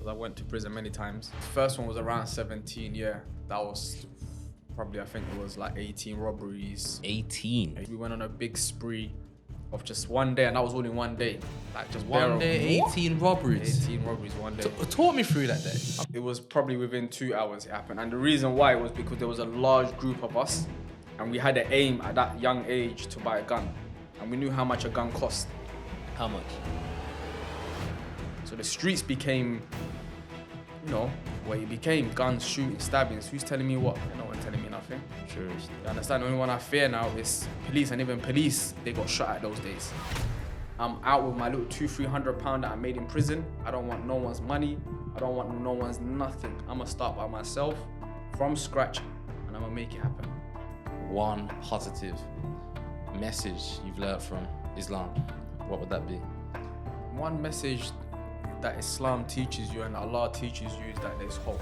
because I went to prison many times. The first one was around 17, yeah. That was probably, I think it was like 18 robberies. 18? We went on a big spree of just one day, and that was all in one day. Like just One day, 18 robberies. 18 robberies one day. Talk me through that day. It was probably within 2 hours it happened. And the reason why was because there was a large group of us, and we had an aim at that young age to buy a gun. And we knew how much a gun cost. How much? So the streets became, what it became, guns, shooting, stabbings. Who's telling me what? No one telling me nothing. Sure. You understand? The only one I fear now is police, and even police, they got shot at those days. I'm out with my little £200-300 that I made in prison. I don't want no one's money. I don't want no one's nothing. I'm gonna start by myself, from scratch, and I'm gonna make it happen. One positive message you've learned from Islam, what would that be? One message that Islam teaches you and Allah teaches you is that there's hope.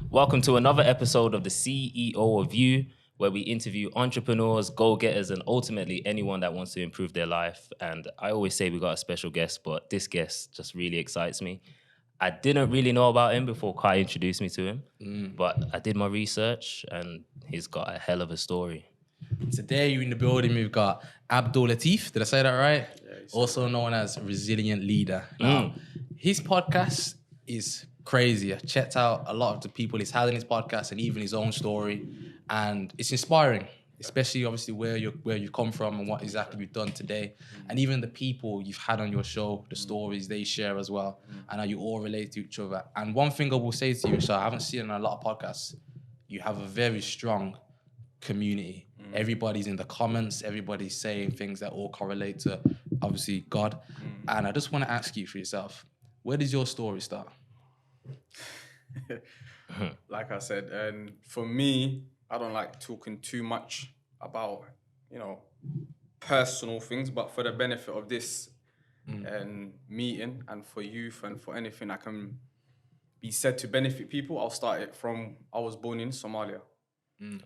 Welcome to another episode of the CEO of You, where we interview entrepreneurs, go-getters, and ultimately anyone that wants to improve their life. And I always say we got a special guest, but this guest just really excites me. I didn't really know about him before Kai introduced me to him, but I did my research and he's got a hell of a story. Today, you're in the building, we've got Abdul Latif, did I say that right? Yeah, also known as Resilient Leader. Now, his podcast is crazy. I checked out a lot of the people he's had in his podcast and even his own story, and it's inspiring, especially obviously where you've come from and what exactly you've done today, and even the people you've had on your show, the stories they share as well, and how you all relate to each other. And one thing I will say to you, so I haven't seen in a lot of podcasts, you have a very strong community. Everybody's in the comments, everybody's saying things that all correlate to obviously God. And I just want to ask you for yourself, where does your story start? Like I said, and for me, I don't like talking too much about, personal things, but for the benefit of this and meeting and for youth and for anything that can be said to benefit people, I'll start it from, I was born in Somalia.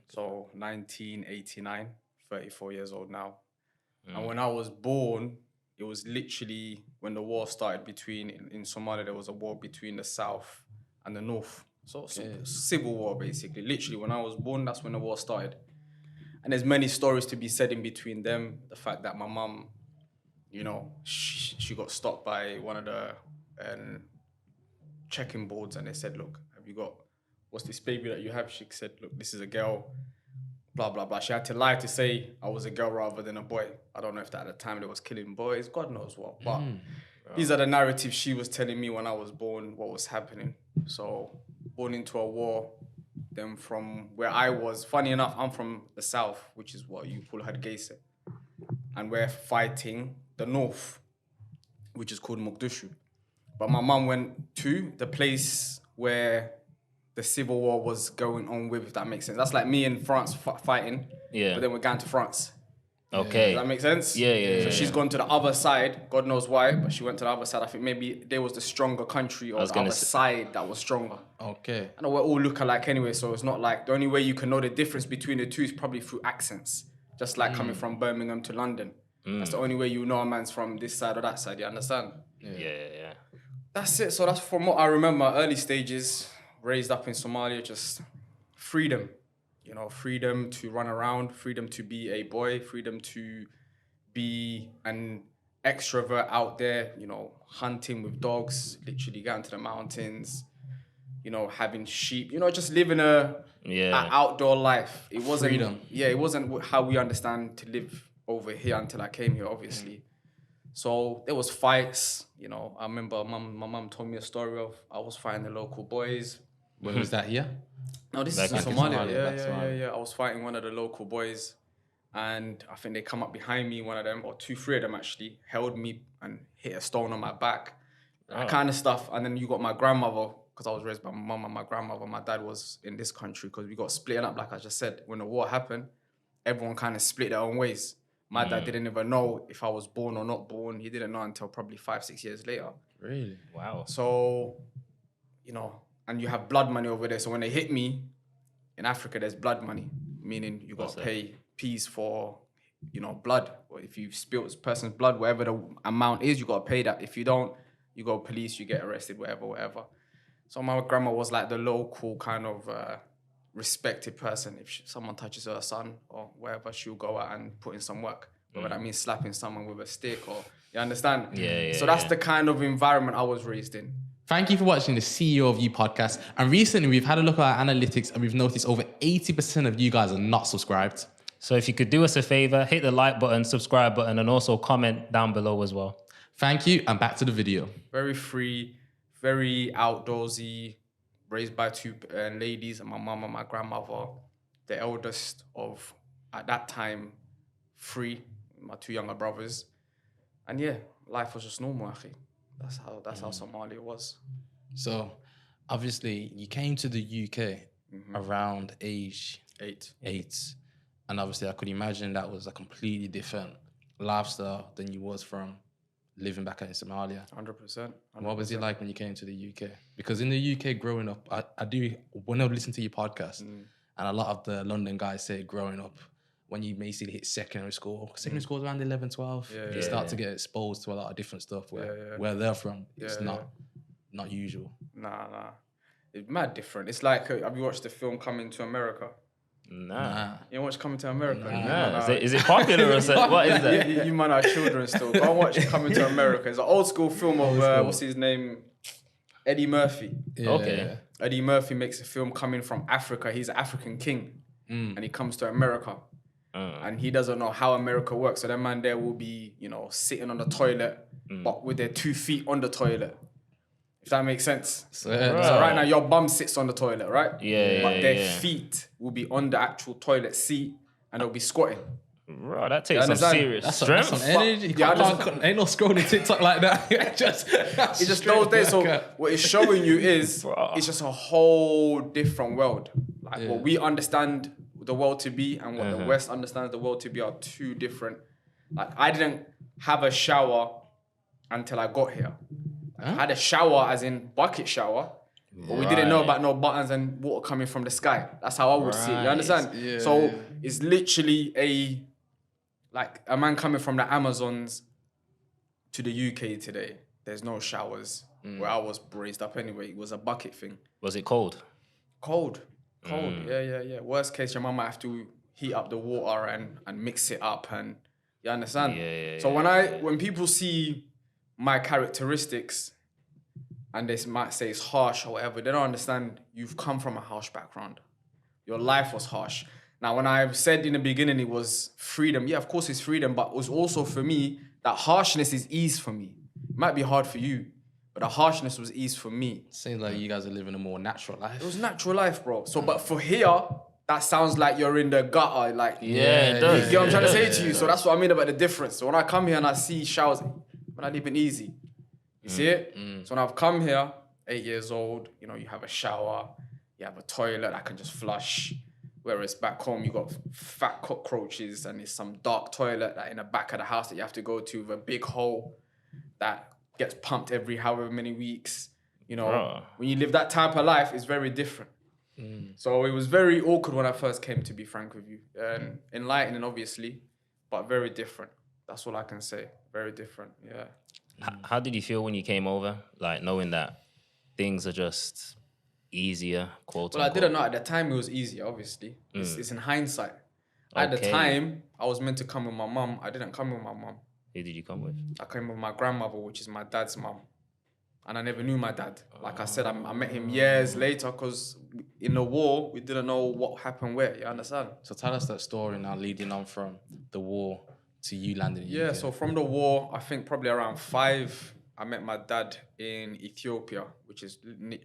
So 1989, 34 years old now. And when I was born, it was literally when the war started in Somalia, there was a war between the South and the North. So civil war, basically. Literally, when I was born, that's when the war started. And there's many stories to be said in between them. The fact that my mum, she got stopped by one of the checking boards, and they said, look, have you got, what's this baby that you have? She said, look, this is a girl, blah, blah, blah. She had to lie to say I was a girl rather than a boy. I don't know if that at the time they was killing boys, God knows what. But these are the narratives she was telling me when I was born, what was happening. So born into a war, then from where I was, funny enough, I'm from the South, which is what you call Hargeisa. And we're fighting the North, which is called Mogadishu. But my mum went to the place where the civil war was going on with, if that makes sense. That's like me in France fighting, but then we're going to France. Okay. Does that make sense? Yeah. So she's gone to the other side, God knows why, but she went to the other side. I think maybe there was the stronger country or the other side that was stronger. Okay. I know we're all look alike anyway, so it's not like, the only way you can know the difference between the two is probably through accents. Just like coming from Birmingham to London. That's the only way you know a man's from this side or that side, you understand? Yeah. That's it. So that's from what I remember, early stages, raised up in Somalia, just freedom. Freedom to run around, freedom to be a boy, freedom to be an extrovert out there, hunting with dogs, literally going to the mountains, having sheep, just living an outdoor life. It wasn't freedom. Yeah, it wasn't how we understand to live over here until I came here, obviously. So there was fights, I remember my mum told me a story of I was fighting the local boys. Where was that here? No, this is in Somalia. Yeah. I was fighting one of the local boys, and I think they come up behind me, one of them, or 2-3 of them actually, held me and hit a stone on my back. That kind of stuff. And then you got my grandmother, because I was raised by my mum and my grandmother. My dad was in this country because we got split up, like I just said. When the war happened, everyone kind of split their own ways. My dad didn't even know if I was born or not born. He didn't know until probably 5-6 years later. Really? Wow. So, and you have blood money over there. So when they hit me, in Africa, there's blood money, meaning you got to pay peas for, blood. Or if you spilt a person's blood, whatever the amount is, you got to pay that. If you don't, You go police, you get arrested, whatever. So my grandma was like the local kind of respected person. If someone touches her son or whatever, she'll go out and put in some work. Whether that means slapping someone with a stick or, you understand? So that's the kind of environment I was raised in. Thank you for watching the CEO of You podcast. And recently we've had a look at our analytics and we've noticed over 80% of you guys are not subscribed. So if you could do us a favor, hit the like button, subscribe button, and also comment down below as well. Thank you, and back to the video. Very free, very outdoorsy, raised by two ladies, and my mum and my grandmother, the eldest of, at that time, 3, my 2 younger brothers. And yeah, life was just normal, akhi. That's how Somali was. So, obviously, you came to the UK around age 8. And obviously, I could imagine that was a completely different lifestyle than you was from living back in Somalia. 100%. What was it like when you came to the UK? Because in the UK, growing up, when I listen to your podcast, and a lot of the London guys say growing up, when you basically hit secondary school is around 11, 12, you start to get exposed to a lot of different stuff where they're from. It's not usual. Nah. It's mad different. It's like, have you watched the film Coming to America? Nah. You watch Coming to America? Nah. Is it popular or something? What is that? You man are children still. Go and watch Coming to America. It's an old school film of, what's his name? Eddie Murphy. Yeah. Okay. Eddie Murphy makes a film coming from Africa. He's an African king. And he comes to America. And he doesn't know how America works. So that man there will be, sitting on the toilet, but with their 2 feet on the toilet. If that makes sense. So right now, your bum sits on the toilet, right? But their feet will be on the actual toilet seat and they'll be squatting. Bro, that takes some serious strength. That's some energy. Ain't no scrolling TikTok like that. It's just those days. So what it's showing you is it's just a whole different world. Like what we understand the world to be and what the West understands the world to be are 2 different. Like I didn't have a shower until I got here. I had a shower as in bucket shower, but we didn't know about no buttons and water coming from the sky. That's how I would see it. You understand? Yeah, so it's literally a man coming from the Amazons to the UK today. There's no showers where I was raised up anyway. It was a bucket thing. Was it cold? Cold. Yeah. Worst case, your mum might have to heat up the water and mix it up, and you understand? So when people see my characteristics and they might say it's harsh or whatever, they don't understand you've come from a harsh background. Your life was harsh. Now, when I said in the beginning it was freedom, yeah, of course it's freedom, but it was also for me, that harshness is ease for me. It might be hard for you, but the harshness was ease for me. Seems like you guys are living a more natural life. It was natural life, bro. So, but for here, that sounds like you're in the gutter. Like, it does. You get what I'm trying to say to you? So that's what I mean about the difference. So when I come here and I see showers, when I live in easy, you see it? So when I've come here, 8 years old, you have a shower, you have a toilet that can just flush. Whereas back home, you got fat cockroaches and it's some dark toilet that in the back of the house that you have to go to with a big hole that gets pumped every however many weeks. When you live that type of life, it's very different. So it was very awkward when I first came, to be frank with you. Enlightening, obviously, but very different. That's all I can say. Very different, yeah. How did you feel when you came over? Like knowing that things are just easier, quote unquote? Well, I didn't know at the time it was easier, obviously. It's in hindsight. At the time, I was meant to come with my mum. I didn't come with my mum. Who did you come with? I came with my grandmother, which is my dad's mum. And I never knew my dad. Like I said, I met him years later because in the war, we didn't know what happened where, you understand? So tell us that story now, leading on from the war to you landing in the UK. So from the war, I think probably around 5, I met my dad in Ethiopia, which is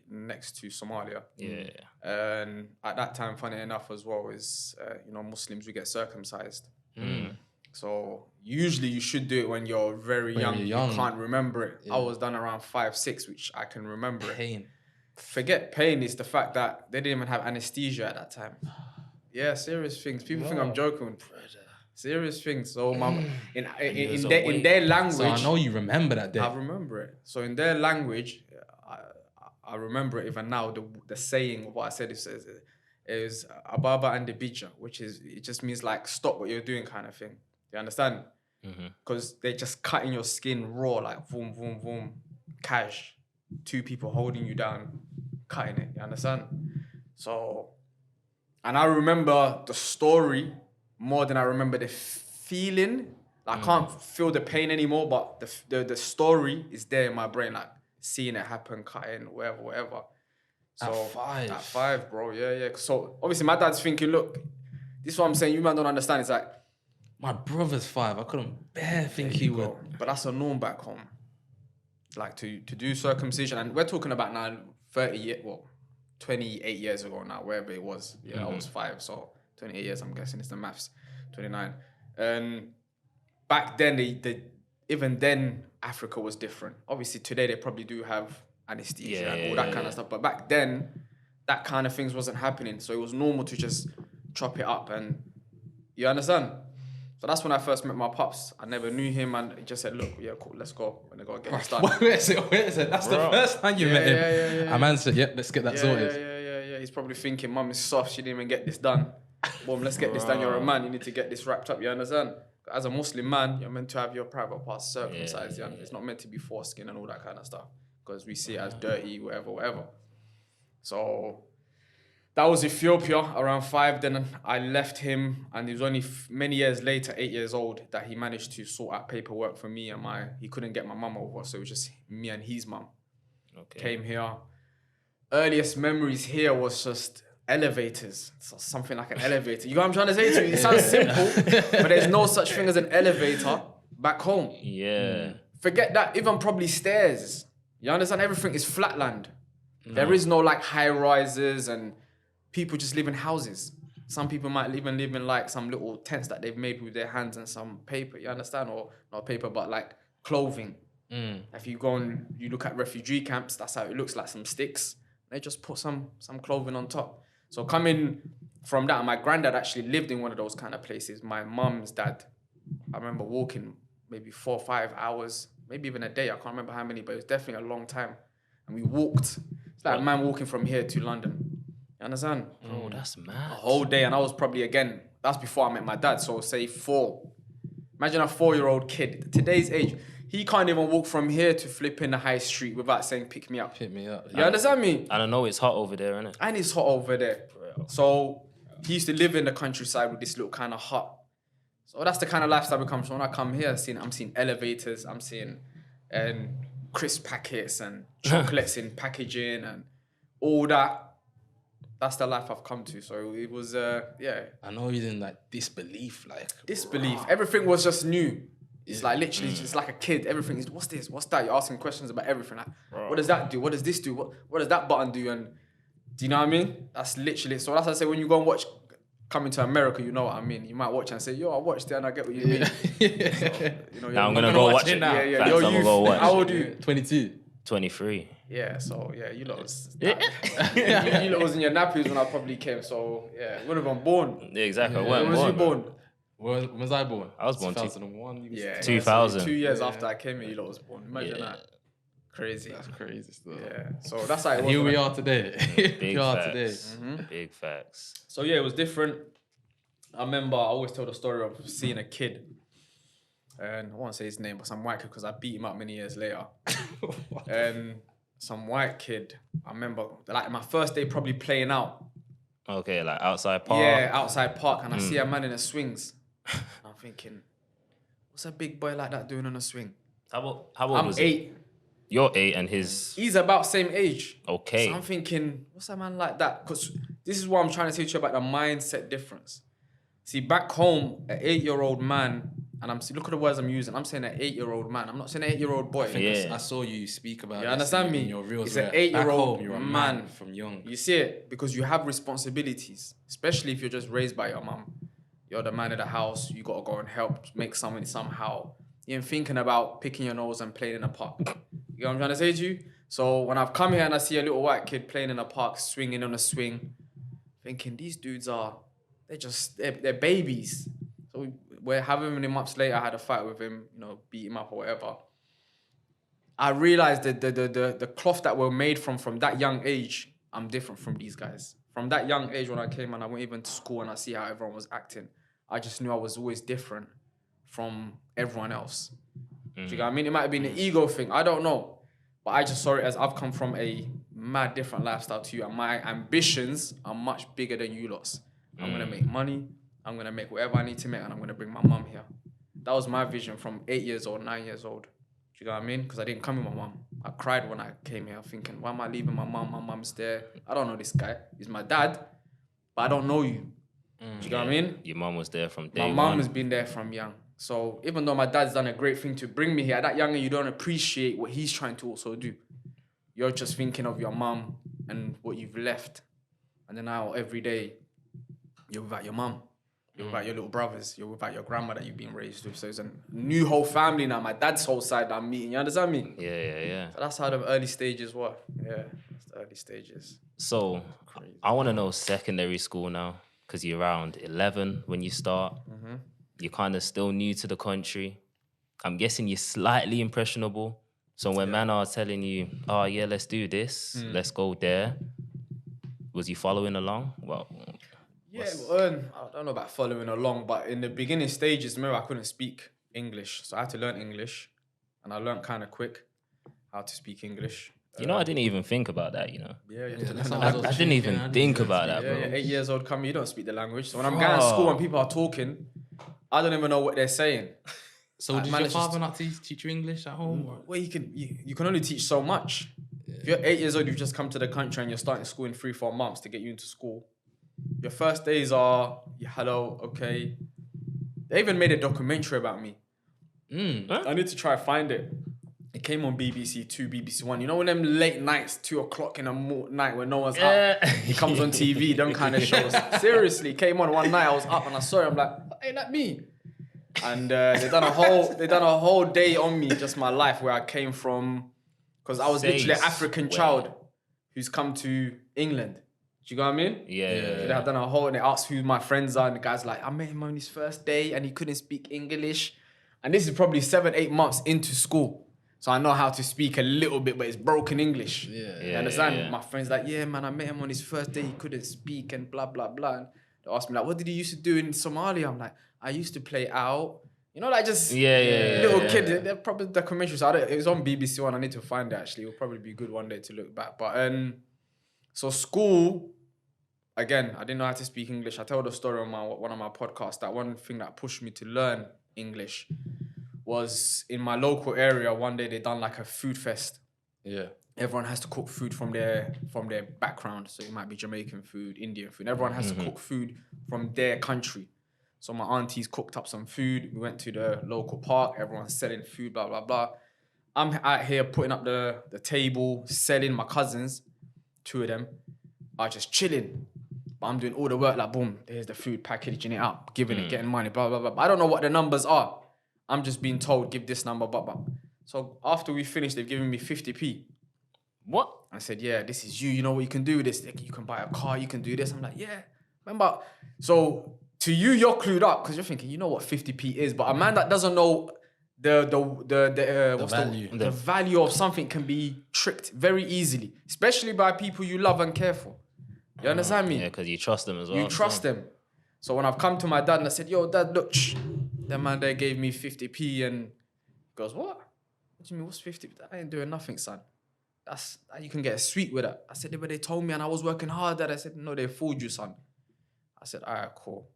next to Somalia. Yeah. And at that time, funny enough as well, is, Muslims, we get circumcised. So usually you should do it when you're very young. You can't remember it. I was done around 5, 6, which I can remember it. Forget pain, it's the fact that they didn't even have anesthesia at that time. Yeah, serious things. People think I'm joking. Serious things. So in their language. So I know you remember that day. I remember it. So in their language, I remember it even now. The saying of what I said is Ababa and the Bija, which is, it just means like stop what you're doing kind of thing. You understand? Because they're just cutting your skin raw, like boom, boom, boom. cash, 2 people holding you down, cutting it. You understand? So, and I remember the story more than I remember the feeling. I can't feel the pain anymore, but the story is there in my brain, like seeing it happen, cutting, whatever. So at 5, bro, yeah. So obviously my dad's thinking, look, this is what I'm saying. You man don't understand. It's like My brother's 5. I couldn't bear think he would. but that's a norm back home. Like to do circumcision, and we're talking about now 28 years ago now, wherever it was. Yeah, I was 5, so 28 years. I'm guessing it's the maths. 29. And back then, even then Africa was different. Obviously today they probably do have anesthesia and all that kind of stuff, but back then that kind of things wasn't happening, so it was normal to just chop it up, and you understand. So that's when I first met my pops. I never knew him, and he just said, look, yeah, cool, let's go. We're gonna go get this done. Where is it? That's the first time you met him. Yeah. A man said, yep, let's get that sorted. Yeah. He's probably thinking, mum is soft, she didn't even get this done. Boom, let's get this done. You're a man, you need to get this wrapped up, you understand? As a Muslim man, you're meant to have your private parts circumcised. Yeah. It's not meant to be foreskin and all that kind of stuff, because we see it as dirty, whatever. So that was Ethiopia, around 5. Then I left him, and it was only many years later, 8 years old, that he managed to sort out paperwork for me and he couldn't get my mum over, so it was just me and his mum. Came here. Earliest memories here was just elevators. So something like an elevator. You know what I'm trying to say to you? It sounds simple, but there's no such thing as an elevator back home. Yeah. Forget that, even probably stairs. You understand? Everything is flatland. There is no like high rises, and people just live in houses. Some people might even live in like some little tents that they've made with their hands and some paper, you understand? Or not paper, but like clothing. If you go and you look at refugee camps, that's how it looks, like some sticks. They just put some clothing on top. So coming from that, my granddad actually lived in one of those kind of places. My mum's dad, I remember walking maybe 4 or 5 hours, maybe even a day. I can't remember how many, but it was definitely a long time. And we walked. It's like a man walking from here to London. You understand? Bro, that's mad. A whole day. And I was probably, again, that's before I met my dad. So say 4. Imagine a 4-year-old kid. Today's age, he can't even walk from here to flip in the high street without saying, pick me up. Pick me up. You understand me? And I know it's hot over there, innit? And it's hot over there. So he used to live in the countryside with this little kind of hut. So that's the kind of lifestyle we come from. When I come here, I'm seeing elevators, I'm seeing crisp packets and chocolates in packaging and all that. That's the life I've come to. So it was, I know he's in like disbelief. Disbelief. Everything was just new. It's like literally just like a kid. Everything is, what's this? What's that? You're asking questions about everything. Like, what does that do? What does this do? What does that button do? And do you know what I mean? That's literally, so that's what I say, when you go and watch Coming to America, you know what I mean. You might watch and say, yo, I watched it and I get what you mean. So, Now I'm gonna go watch it now. Yeah. Yo, I'm gonna go watch. How old are you? 22. 23. Yeah, so yeah, you lot was you lot was in your nappies when I probably came. So yeah, when have been born? Yeah, exactly. When was you born? When was I born? I was born 2001. Yeah, 2000. 2 years after I came here, you lot was born. Imagine that. Crazy. That's crazy stuff. Yeah. So that's how it was. Here we are today. Big facts. Big facts. So yeah, it was different. I remember I always tell the story of seeing a kid, and I won't say his name, but some white kid, because I beat him up many years later. And some white kid, I remember like my first day probably playing out. Okay, like outside park. Yeah, outside park, and I see a man in the swings. And I'm thinking, what's a big boy like that doing on a swing? How old I'm was 8. he? You're 8 and his... He's about same age. Okay. So I'm thinking, what's a man like that? Because this is what I'm trying to teach you about the mindset difference. See, back home, an 8-year-old man, and look at the words I'm using. I'm saying an 8-year-old man. I'm not saying an 8-year-old boy. I saw you speak about. You understand me? In your reels. It's an 8-year-old You're a man from young. You see it because you have responsibilities, especially if you're just raised by your mum. You're the man of the house. You gotta go and help make something somehow. You ain't thinking about picking your nose and playing in a park. You know what I'm trying to say to you? So when I've come here and I see a little white kid playing in a park, swinging on a swing, thinking these dudes they're babies. So we're having many months later, I had a fight with him, beat him up or whatever. I realized that the cloth that we're made from that young age, I'm different from these guys. From that young age when I came and I went even to school and I see how everyone was acting, I just knew I was always different from everyone else. Do you know what I mean? It might have been an ego thing, I don't know. But I just saw it as I've come from a mad different lifestyle to you, and my ambitions are much bigger than you lot's. I'm gonna make money. I'm gonna make whatever I need to make, and I'm gonna bring my mum here. That was my vision from 8 years old, 9 years old. Do you know what I mean? Because I didn't come with my mum. I cried when I came here, thinking, why am I leaving my mum? My mum's there. I don't know this guy. He's my dad, but I don't know you. Do you know what I mean? Your mum was there from day My one. mum has been there from young. So even though my dad's done a great thing to bring me here, at that young age, you don't appreciate what he's trying to also do. You're just thinking of your mum and what you've left. And then now every day, you're without your mum. You're without your little brothers. You're without your grandma that you've been raised with. So it's a new whole family now. My dad's whole side that I'm meeting. You understand me? Yeah. So that's how the early stages were. Yeah, that's the early stages. So I want to know secondary school now, because you're around 11 when you start. You're kind of still new to the country. I'm guessing you're slightly impressionable. So when man are telling you, oh yeah, let's do this, let's go there, was you following along? Well, Yeah, I don't know about following along, but in the beginning stages, remember I couldn't speak English. So I had to learn English, and I learned kind of quick how to speak English. you know, I didn't even think about that, you know. Yeah, you have to that's learn how that. I didn't even think about that, Yeah, bro. 8 years old, come, you don't speak the language. So when I'm going to school and people are talking, I don't even know what they're saying. So did your father not teach you English at home? Or? Well, you can only teach so much. If you're 8 years old, you've just come to the country and you're starting school in 3-4 months to get you into school. Your first days are, hello, okay. They even made a documentary about me. Huh? I need to try find it. It came on BBC 2, BBC 1. You know when them late nights, 2 o'clock in the night when no one's up, he comes on TV, them kind of shows. Seriously, came on one night, I was up and I saw it, I'm like, ain't that me? And they done a whole day on me, just my life, where I came from, because I was literally an African child who's come to England. Do you know what I mean? Yeah. They have done a whole, and they asked who my friends are, and the guy's like, I met him on his first day, and he couldn't speak English. And this is probably 7-8 months into school. So I know how to speak a little bit, but it's broken English. You understand? Yeah. My friend's like, yeah, man, I met him on his first day, he couldn't speak, and blah, blah, blah. And they asked me, like, what did he used to do in Somali? I'm like, I used to play out. You know, like just little kid. They're probably documentary. So it was on BBC One. I need to find it, actually. It'll probably be good one day to look back. But so school, again, I didn't know how to speak English. I tell the story on one of my podcasts. That one thing that pushed me to learn English was in my local area. One day they done like a food fest. Yeah. Everyone has to cook food from their background. So it might be Jamaican food, Indian food. Everyone has to cook food from their country. So my aunties cooked up some food. We went to the local park. Everyone's selling food, blah, blah, blah. I'm out here putting up the table, selling. My cousins, 2 of them, are just chilling. But I'm doing all the work, like, boom, there's the food, packaging it up, giving it, getting money, blah, blah, blah. But I don't know what the numbers are. I'm just being told, give this number, blah, blah. So after we finished, they've given me 50p. What? I said, yeah, this is you. You know what you can do with this? You can buy a car, you can do this. I'm like, yeah. Remember, so to you, you're clued up because you're thinking, you know what 50p is. But a man that doesn't know the value of something can be tricked very easily, especially by people you love and care for. You understand me? Yeah, because you trust them as well. You trust them. So when I've come to my dad and I said, yo, dad, look, that man there gave me 50p, and he goes, what? What do you mean, what's 50? I ain't doing nothing, son. You can get a sweet with that. I said, but they told me and I was working hard, dad. I said, no, they fooled you, son. I said, all right, cool.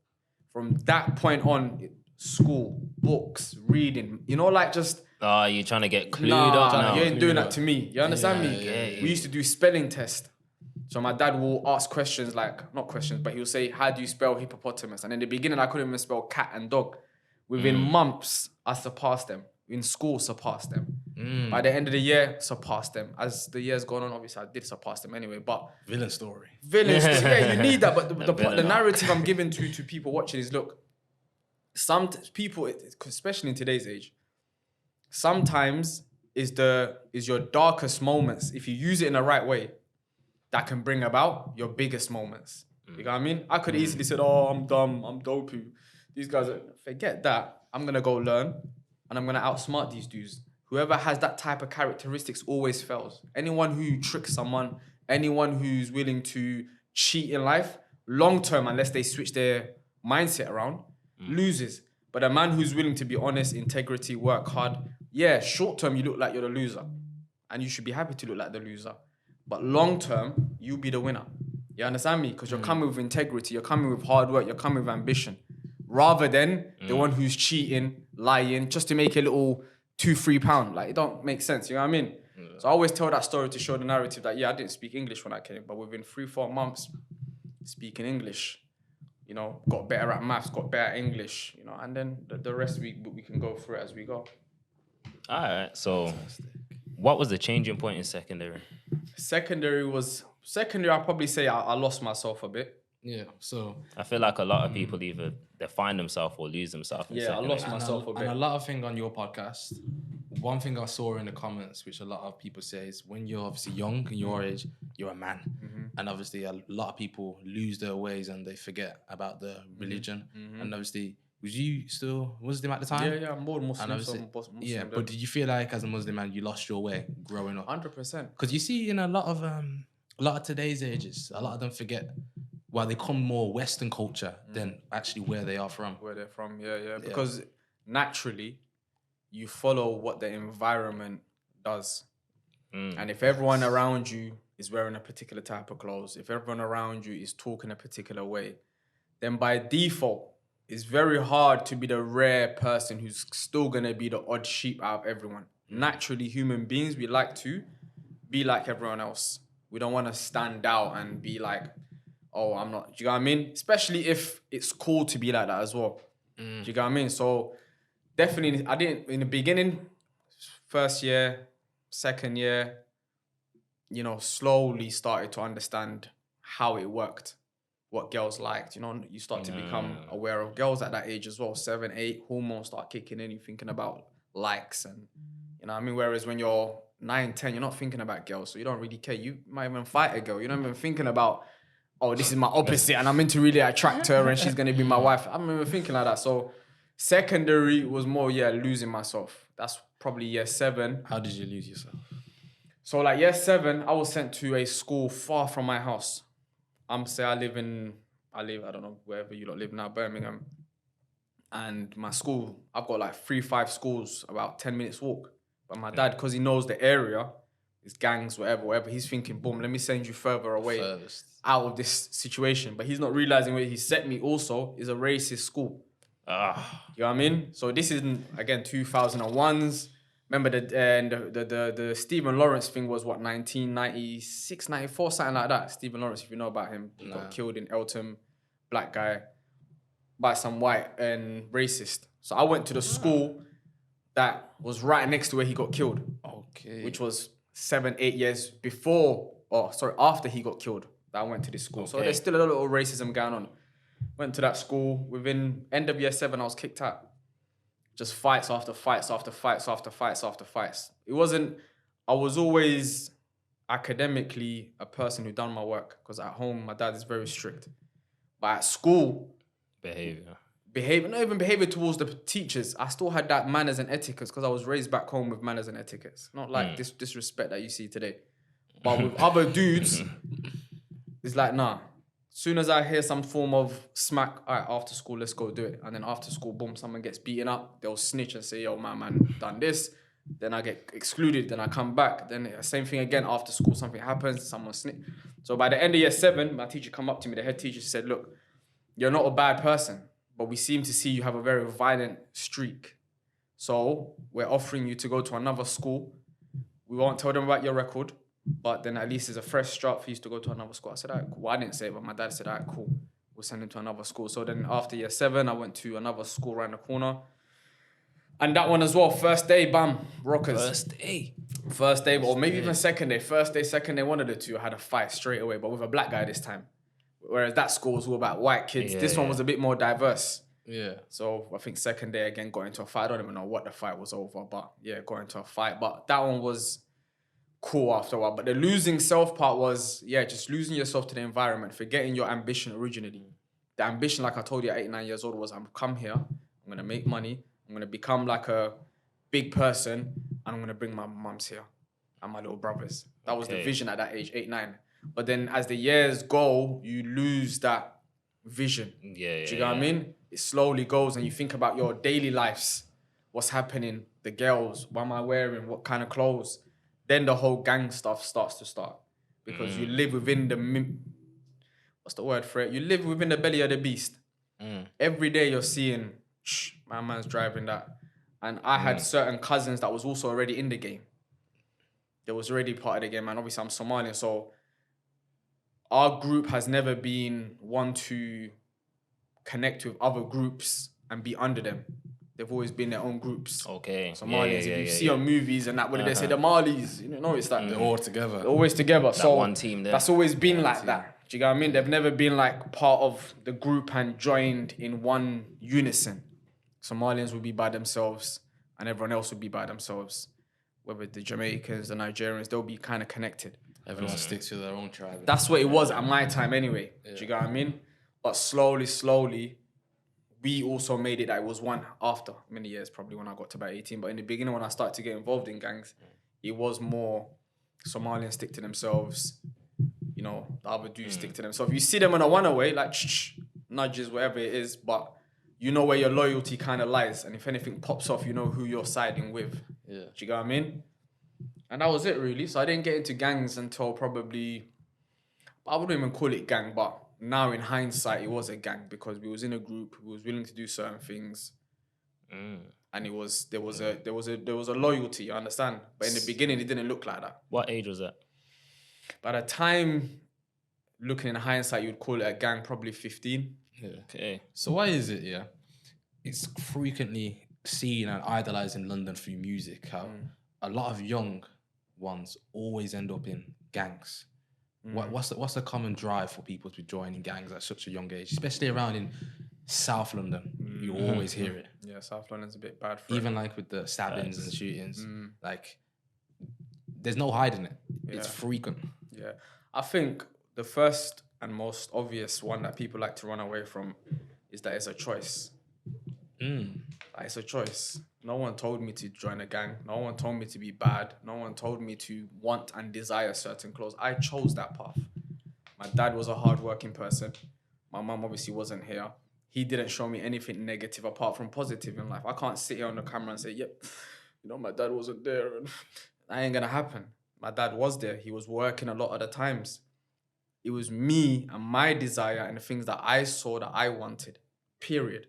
From that point on, school, books, reading, you know, like just... you're trying to get clued up now. You ain't doing that to me. You understand me? Yeah. We used to do spelling tests. So my dad will ask questions like, not questions, but he'll say, how do you spell hippopotamus? And in the beginning, I couldn't even spell cat and dog. Within months, I surpassed them. In school, surpassed them. By the end of the year, surpassed them. As the years gone on, obviously, I did surpass them anyway, but... Villain story. Yeah, you need that. But the narrative I'm giving to people watching is, look, some people, especially in today's age, sometimes is your darkest moments, if you use it in the right way, that can bring about your biggest moments. You know what I mean? I could easily said, oh, I'm dumb, I'm dopey. These guys, forget that. I'm going to go learn and I'm going to outsmart these dudes. Whoever has that type of characteristics always fails. Anyone who tricks someone, anyone who's willing to cheat in life, long term, unless they switch their mindset around, loses. But a man who's willing to be honest, integrity, work hard, yeah, short term, you look like you're the loser. and you should be happy to look like the loser. But long term, you'll be the winner. You understand me? Because you're coming with integrity, you're coming with hard work, you're coming with ambition, rather than the one who's cheating, lying, just to make a little £2-3. Like, it don't make sense. You know what I mean? So I always tell that story to show the narrative that, yeah, I didn't speak English when I came, but within 3-4 months speaking English, you know, got better at maths, got better at English, you know, and then the rest we can go through it as we go. All right. So, what was the changing point in secondary? Secondary, I'll probably say I lost myself a bit. Yeah. So I feel like a lot of people either they find themselves or lose themselves. In Yeah, I secondary. lost myself a bit. And a lot of things on your podcast. One thing I saw in the comments, which a lot of people say, is when you're obviously young and your age, you're a man. And obviously a lot of people lose their ways and they forget about the religion. And obviously, was you still Muslim at the time? Yeah, I'm more Muslim. And obviously, Muslim yeah, then. but did you feel like as a Muslim man, you lost your way growing up? 100%. Because you see in a lot of today's ages, a lot of them forget, well, they come more Western culture than actually where they are from. Where they're from, yeah. Because naturally, you follow what the environment does. And if everyone around you is wearing a particular type of clothes, if everyone around you is talking a particular way, then by default, it's very hard to be the rare person who's still going to be the odd sheep out of everyone. Naturally, human beings, we like to be like everyone else. We don't want to stand out and be like, oh, I'm not. Do you know what I mean? Especially if it's cool to be like that as well. Do you know what I mean? So definitely, I didn't, in the beginning, first year, second year, you know, slowly started to understand how it worked, what girls liked. You know, you start to become aware of girls at that age as well. 7, 8, hormones start kicking in. You're thinking about likes and, you know what I mean? Whereas when you're 9, 10, you're not thinking about girls, so you don't really care. You might even fight a girl. You're not even thinking about, oh, this is my opposite and I'm meant to really attract her and she's going to be my wife. I'm not even thinking like that. So secondary was more, losing myself. That's probably year 7. How did you lose yourself? So like year 7, I was sent to a school far from my house. I don't know, wherever you lot live now, Birmingham. And my school, I've got like 3-5 schools, about 10 minutes walk. But my dad, because he knows the area, his gangs, whatever, he's thinking, boom, let me send you further away out of this situation. But he's not realizing where he set me also is a racist school. You know what I mean? So this is, again, 2001s. Remember the Stephen Lawrence thing was what, 1996, 94, something like that. Stephen Lawrence, if you know about him, he got killed in Eltham, black guy, by some white and racist. So I went to the school that was right next to where he got killed. Okay. Which was 7, 8 years after he got killed, that I went to this school. Okay. So there's still a little racism going on. Went to that school. Within end of year 7, I was kicked out. Just fights after fights after fights after fights after fights. I was always academically a person who done my work, because at home, my dad is very strict. But at school, not even behavior towards the teachers. I still had that manners and etiquettes because I was raised back home with manners and etiquettes. Not like this disrespect that you see today. But with other dudes, it's like, nah. As soon as I hear some form of smack, all right, after school, let's go do it. And then after school, boom, someone gets beaten up. They'll snitch and say, yo, my man done this. Then I get excluded. Then I come back. Then same thing again. After school, something happens. Someone snitch. So by the end of year 7, my teacher come up to me, the head teacher, said, look, you're not a bad person, but we seem to see you have a very violent streak. So we're offering you to go to another school. We won't tell them about your record, but then at least it's a fresh start for you to go to another school. I said, all right, cool. Well, I didn't say it, but my dad said, all right, cool. We'll send him to another school. So then after year 7, I went to another school around the corner. And that one as well, first day, bam, rockers. First day, or maybe even second day. First day, second day, one of the two, I had a fight straight away, but with a black guy this time. Whereas that school was all about white kids. This one was a bit more diverse. Yeah. So I think second day again got into a fight. I don't even know what the fight was over, but got into a fight. But that one was cool after a while. But the losing self part was, just losing yourself to the environment, forgetting your ambition originally. The ambition, like I told you at 8, 9 years old, was I'm come here, I'm going to make money, I'm going to become like a big person, and I'm going to bring my mums here and my little brothers. That was the vision at that age, 8, 9. But then as the years go, you lose that vision. Do you know what I mean? It slowly goes and you think about your daily lives, what's happening, the girls, what am I wearing, what kind of clothes. then the whole gang stuff starts to start. Because you live within what's the word for it? You live within the belly of the beast. Every day you're seeing, my man's driving that. And I had certain cousins that was also already in the game. They was already part of the game. And obviously I'm Somalian, so our group has never been one to connect with other groups and be under them. They've always been their own groups. Okay. Somalians. If you see on movies and that, what did they say? The Malis. You know, it's like They're all together. they're always together. That So one team there. that's always been like that. Do you get what I mean? They've never been like part of the group and joined in one unison. Somalians will be by themselves and everyone else will be by themselves. Whether the Jamaicans, the Nigerians, they'll be kind of connected. Everyone sticks to their own tribe. That's what it was at my time anyway. Do you get what I mean? But slowly, we also made it that it was one after many years, probably when I got to about 18. But in the beginning, when I started to get involved in gangs, it was more Somalians stick to themselves. You know, the other dudes stick to themselves. You see them on a one-away, like nudges, whatever it is, but you know where your loyalty kind of lies. And if anything pops off, you know who you're siding with. Yeah. Do you get what I mean? And that was it, really. So I didn't get into gangs until probably, I wouldn't even call it gang, but now in hindsight, it was a gang because we was in a group, we was willing to do certain things. And there was a loyalty, you understand? But in the beginning, it didn't look like that. What age was that? By the time, looking in hindsight, you'd call it a gang, probably 15. Yeah. Okay. So why is it, it's frequently seen and idolized in London through music, how a lot of young ones always end up in gangs. What's the common drive for people to join in gangs at such a young age, especially around in South London? You always hear it. Yeah, South London's a bit bad for even like with the stabbings and shootings. Like, there's no hiding it. It's frequent. Yeah, I think the first and most obvious one that people like to run away from is that it's a choice. Like, it's a choice. No one told me to join a gang. No one told me to be bad. No one told me to want and desire certain clothes. I chose that path. My dad was a hardworking person. My mum obviously wasn't here. He didn't show me anything negative apart from positive in life. I can't sit here on the camera and say, yep, my dad wasn't there. And that ain't gonna happen. My dad was there. He was working a lot of the times. It was me and my desire and the things that I saw that I wanted, period.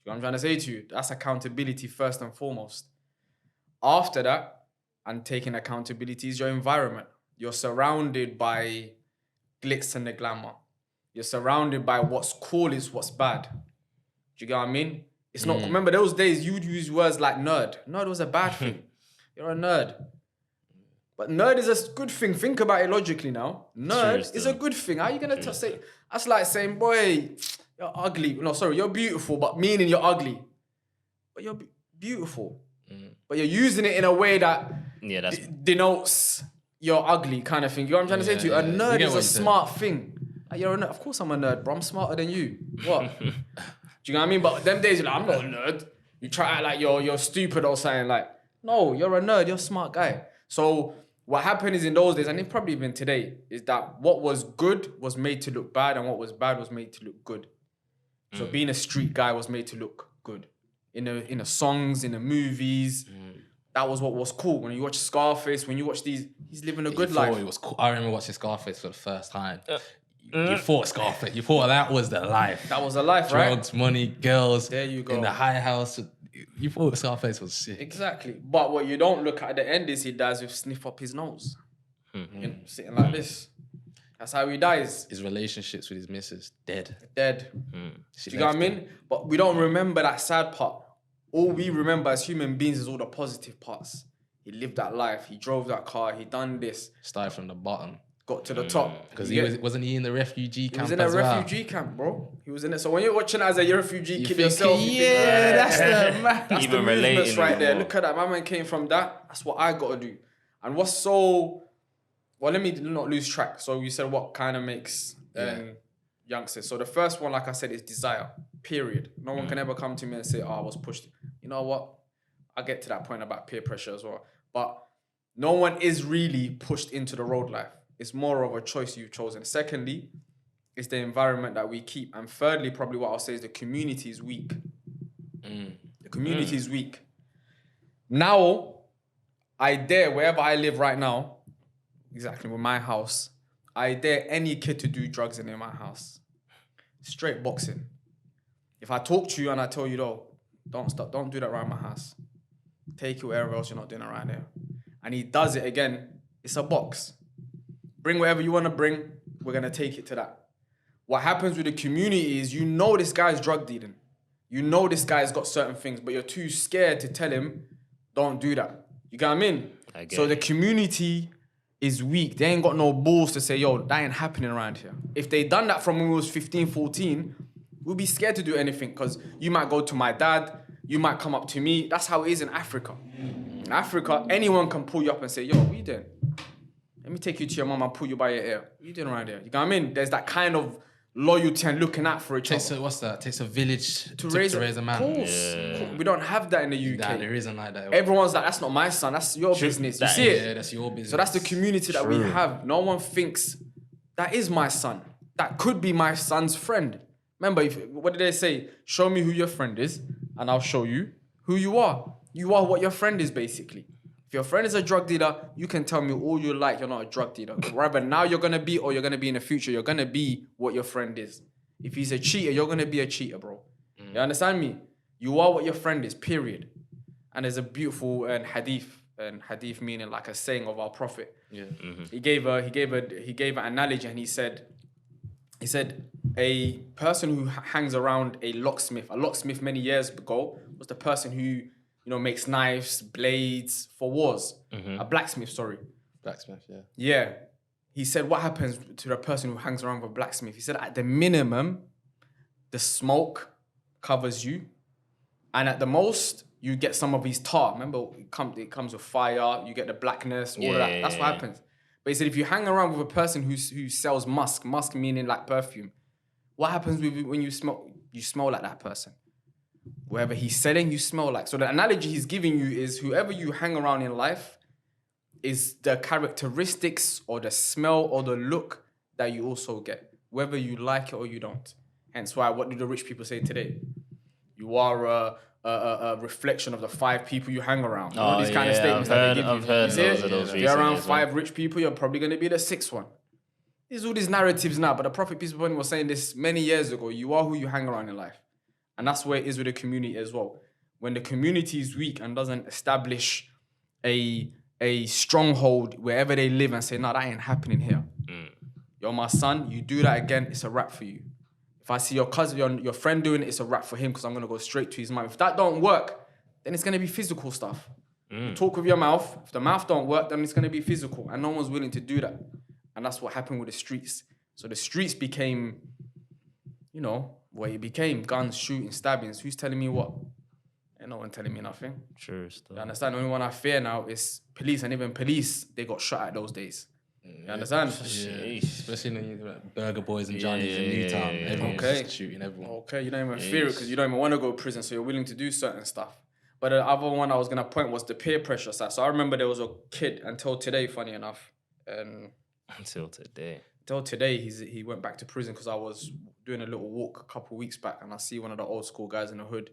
You know what I'm trying to say to you? That's accountability first and foremost. After that, and taking accountability is your environment. You're surrounded by glitz and the glamour. You're surrounded by what's cool is what's bad. Do you get what I mean? It's not, remember those days you'd use words like nerd. Nerd was a bad thing. You're a nerd. But nerd is a good thing. Think about it logically now. Nerd is a good thing. How are you going to say, that's like saying, boy, you're ugly. No, sorry, you're beautiful, but meaning you're ugly. But you're beautiful. But you're using it in a way that denotes you're ugly kind of thing. You know what I'm trying to say to you? A nerd is a smart thing. Like, you're a nerd. Of course I'm a nerd, bro. I'm smarter than you. What? Do you know what I mean? But them days, you're like, I'm not a nerd. You try to act like you're stupid or something. Like, no, you're a nerd. You're a smart guy. So what happened is in those days, and it's probably even today, is that what was good was made to look bad and what was bad was made to look good. So being a street guy was made to look good. In the songs, in the movies, that was what was cool. When you watch Scarface, when you watch these, he's living a good life. It was cool. I remember watching Scarface for the first time. You thought Scarface, you thought that was the life. That was the life, right? Drugs, money, girls. There you go. In the high house. You thought Scarface was sick. Exactly. But what you don't look at the end is he dies with sniff up his nose. You know, sitting like this. That's how he dies. His relationships with his missus, dead. Do you know what I mean? But we don't remember that sad part. All we remember as human beings is all the positive parts. He lived that life. He drove that car. He done this. Started from the bottom. Got to the top. Because wasn't he in the refugee camp? He was in a refugee camp, bro. He was in it. So when you're watching it as a refugee kid yourself, that's the man. That's the movements right there. Look at that. My man came from that. That's what I got to do. And what's so... Well, let me not lose track. So you said what kind of makes youngsters. So the first one, like I said, is desire, period. No one can ever come to me and say, I was pushed. You know what? I'll get to that point about peer pressure as well. But no one is really pushed into the road life. It's more of a choice you've chosen. Secondly, it's the environment that we keep. And thirdly, probably what I'll say is the community is weak. The community is weak. Now, I dare, wherever I live right now, exactly with my house, I dare any kid to do drugs in my house. Straight boxing. If I talk to you and I tell you, though, don't do that around my house. Take it wherever else you're not doing it around here. And he does it again, it's a box. Bring whatever you want to bring, we're going to take it to that. What happens with the community is you know this guy's drug dealing. You know this guy's got certain things, but you're too scared to tell him, don't do that. You get what I mean? So the community is weak. They ain't got no balls to say, yo, that ain't happening around here. If they done that from when we was 15, 14, we'd be scared to do anything because you might go to my dad, you might come up to me. That's how it is in Africa. In Africa, anyone can pull you up and say, yo, what you doing? Let me take you to your mom and pull you by your ear. What you doing around here? You know what I mean? There's that kind of loyalty and looking out for each other. What's that? Takes a village to raise a man. Of course. Yeah. We don't have that in the UK. Nah, there isn't like that. Everyone's like, that's not my son. That's your business. You see it? Yeah, that's your business. So that's the community that we have. No one thinks, that is my son. That could be my son's friend. Remember, what did they say? Show me who your friend is, and I'll show you who you are. You are what your friend is, basically. If your friend is a drug dealer, you can tell me all you like, you're not a drug dealer. Rather, now you're going to be, or you're going to be in the future, you're going to be what your friend is. If he's a cheater, you're going to be a cheater, bro. You understand me? You are what your friend is, period. And there's a beautiful hadith, and hadith meaning like a saying of our Prophet. Yeah. Mm-hmm. He gave an analogy, and he said, a person who hangs around a locksmith many years ago was the person who, makes knives, blades for wars. Mm-hmm. A blacksmith, sorry. Blacksmith, yeah. Yeah. He said, what happens to the person who hangs around with a blacksmith? He said, at the minimum, the smoke covers you. And at the most, you get some of his tar. Remember, it comes with fire, you get the blackness, all of that. That's what happens. But he said, if you hang around with a person who sells musk meaning like perfume, what happens when you smell? You smell like that person. Whoever he's selling, you smell like. So the analogy he's giving you is whoever you hang around in life is the characteristics or the smell or the look that you also get, whether you like it or you don't. Hence why, what do the rich people say today? You are a reflection of the 5 people you hang around. These kind of statements that they give you. I've heard those if you're around 5 rich people, you're probably going to be the 6th one. There's all these narratives now, but the Prophet, peace be upon him, was saying this many years ago. You are who you hang around in life. And that's where it is with the community as well. When the community is weak and doesn't establish a stronghold wherever they live and say, no, that ain't happening here. You're my son, you do that again, it's a wrap for you. If I see your cousin, your friend doing it, it's a wrap for him because I'm going to go straight to his mouth. If that don't work, then it's going to be physical stuff. You talk with your mouth. If the mouth don't work, then it's going to be physical. And no one's willing to do that. And that's what happened with the streets. So the streets became, what it became. Guns, shooting, stabbings. Who's telling me what? Ain't no one telling me nothing. True stuff. You understand? The only one I fear now is police. And even police, they got shot at those days. You understand? Yeah. Especially when you Burger Boys and Johnnies in Newtown. Everyone's just shooting everyone. Okay, you don't even fear it because you don't even want to go to prison, so you're willing to do certain stuff. But the other one I was going to point was the peer pressure side. So I remember there was a kid until today, funny enough. Until today, he went back to prison because I was doing a little walk a couple of weeks back and I see one of the old school guys in the hood.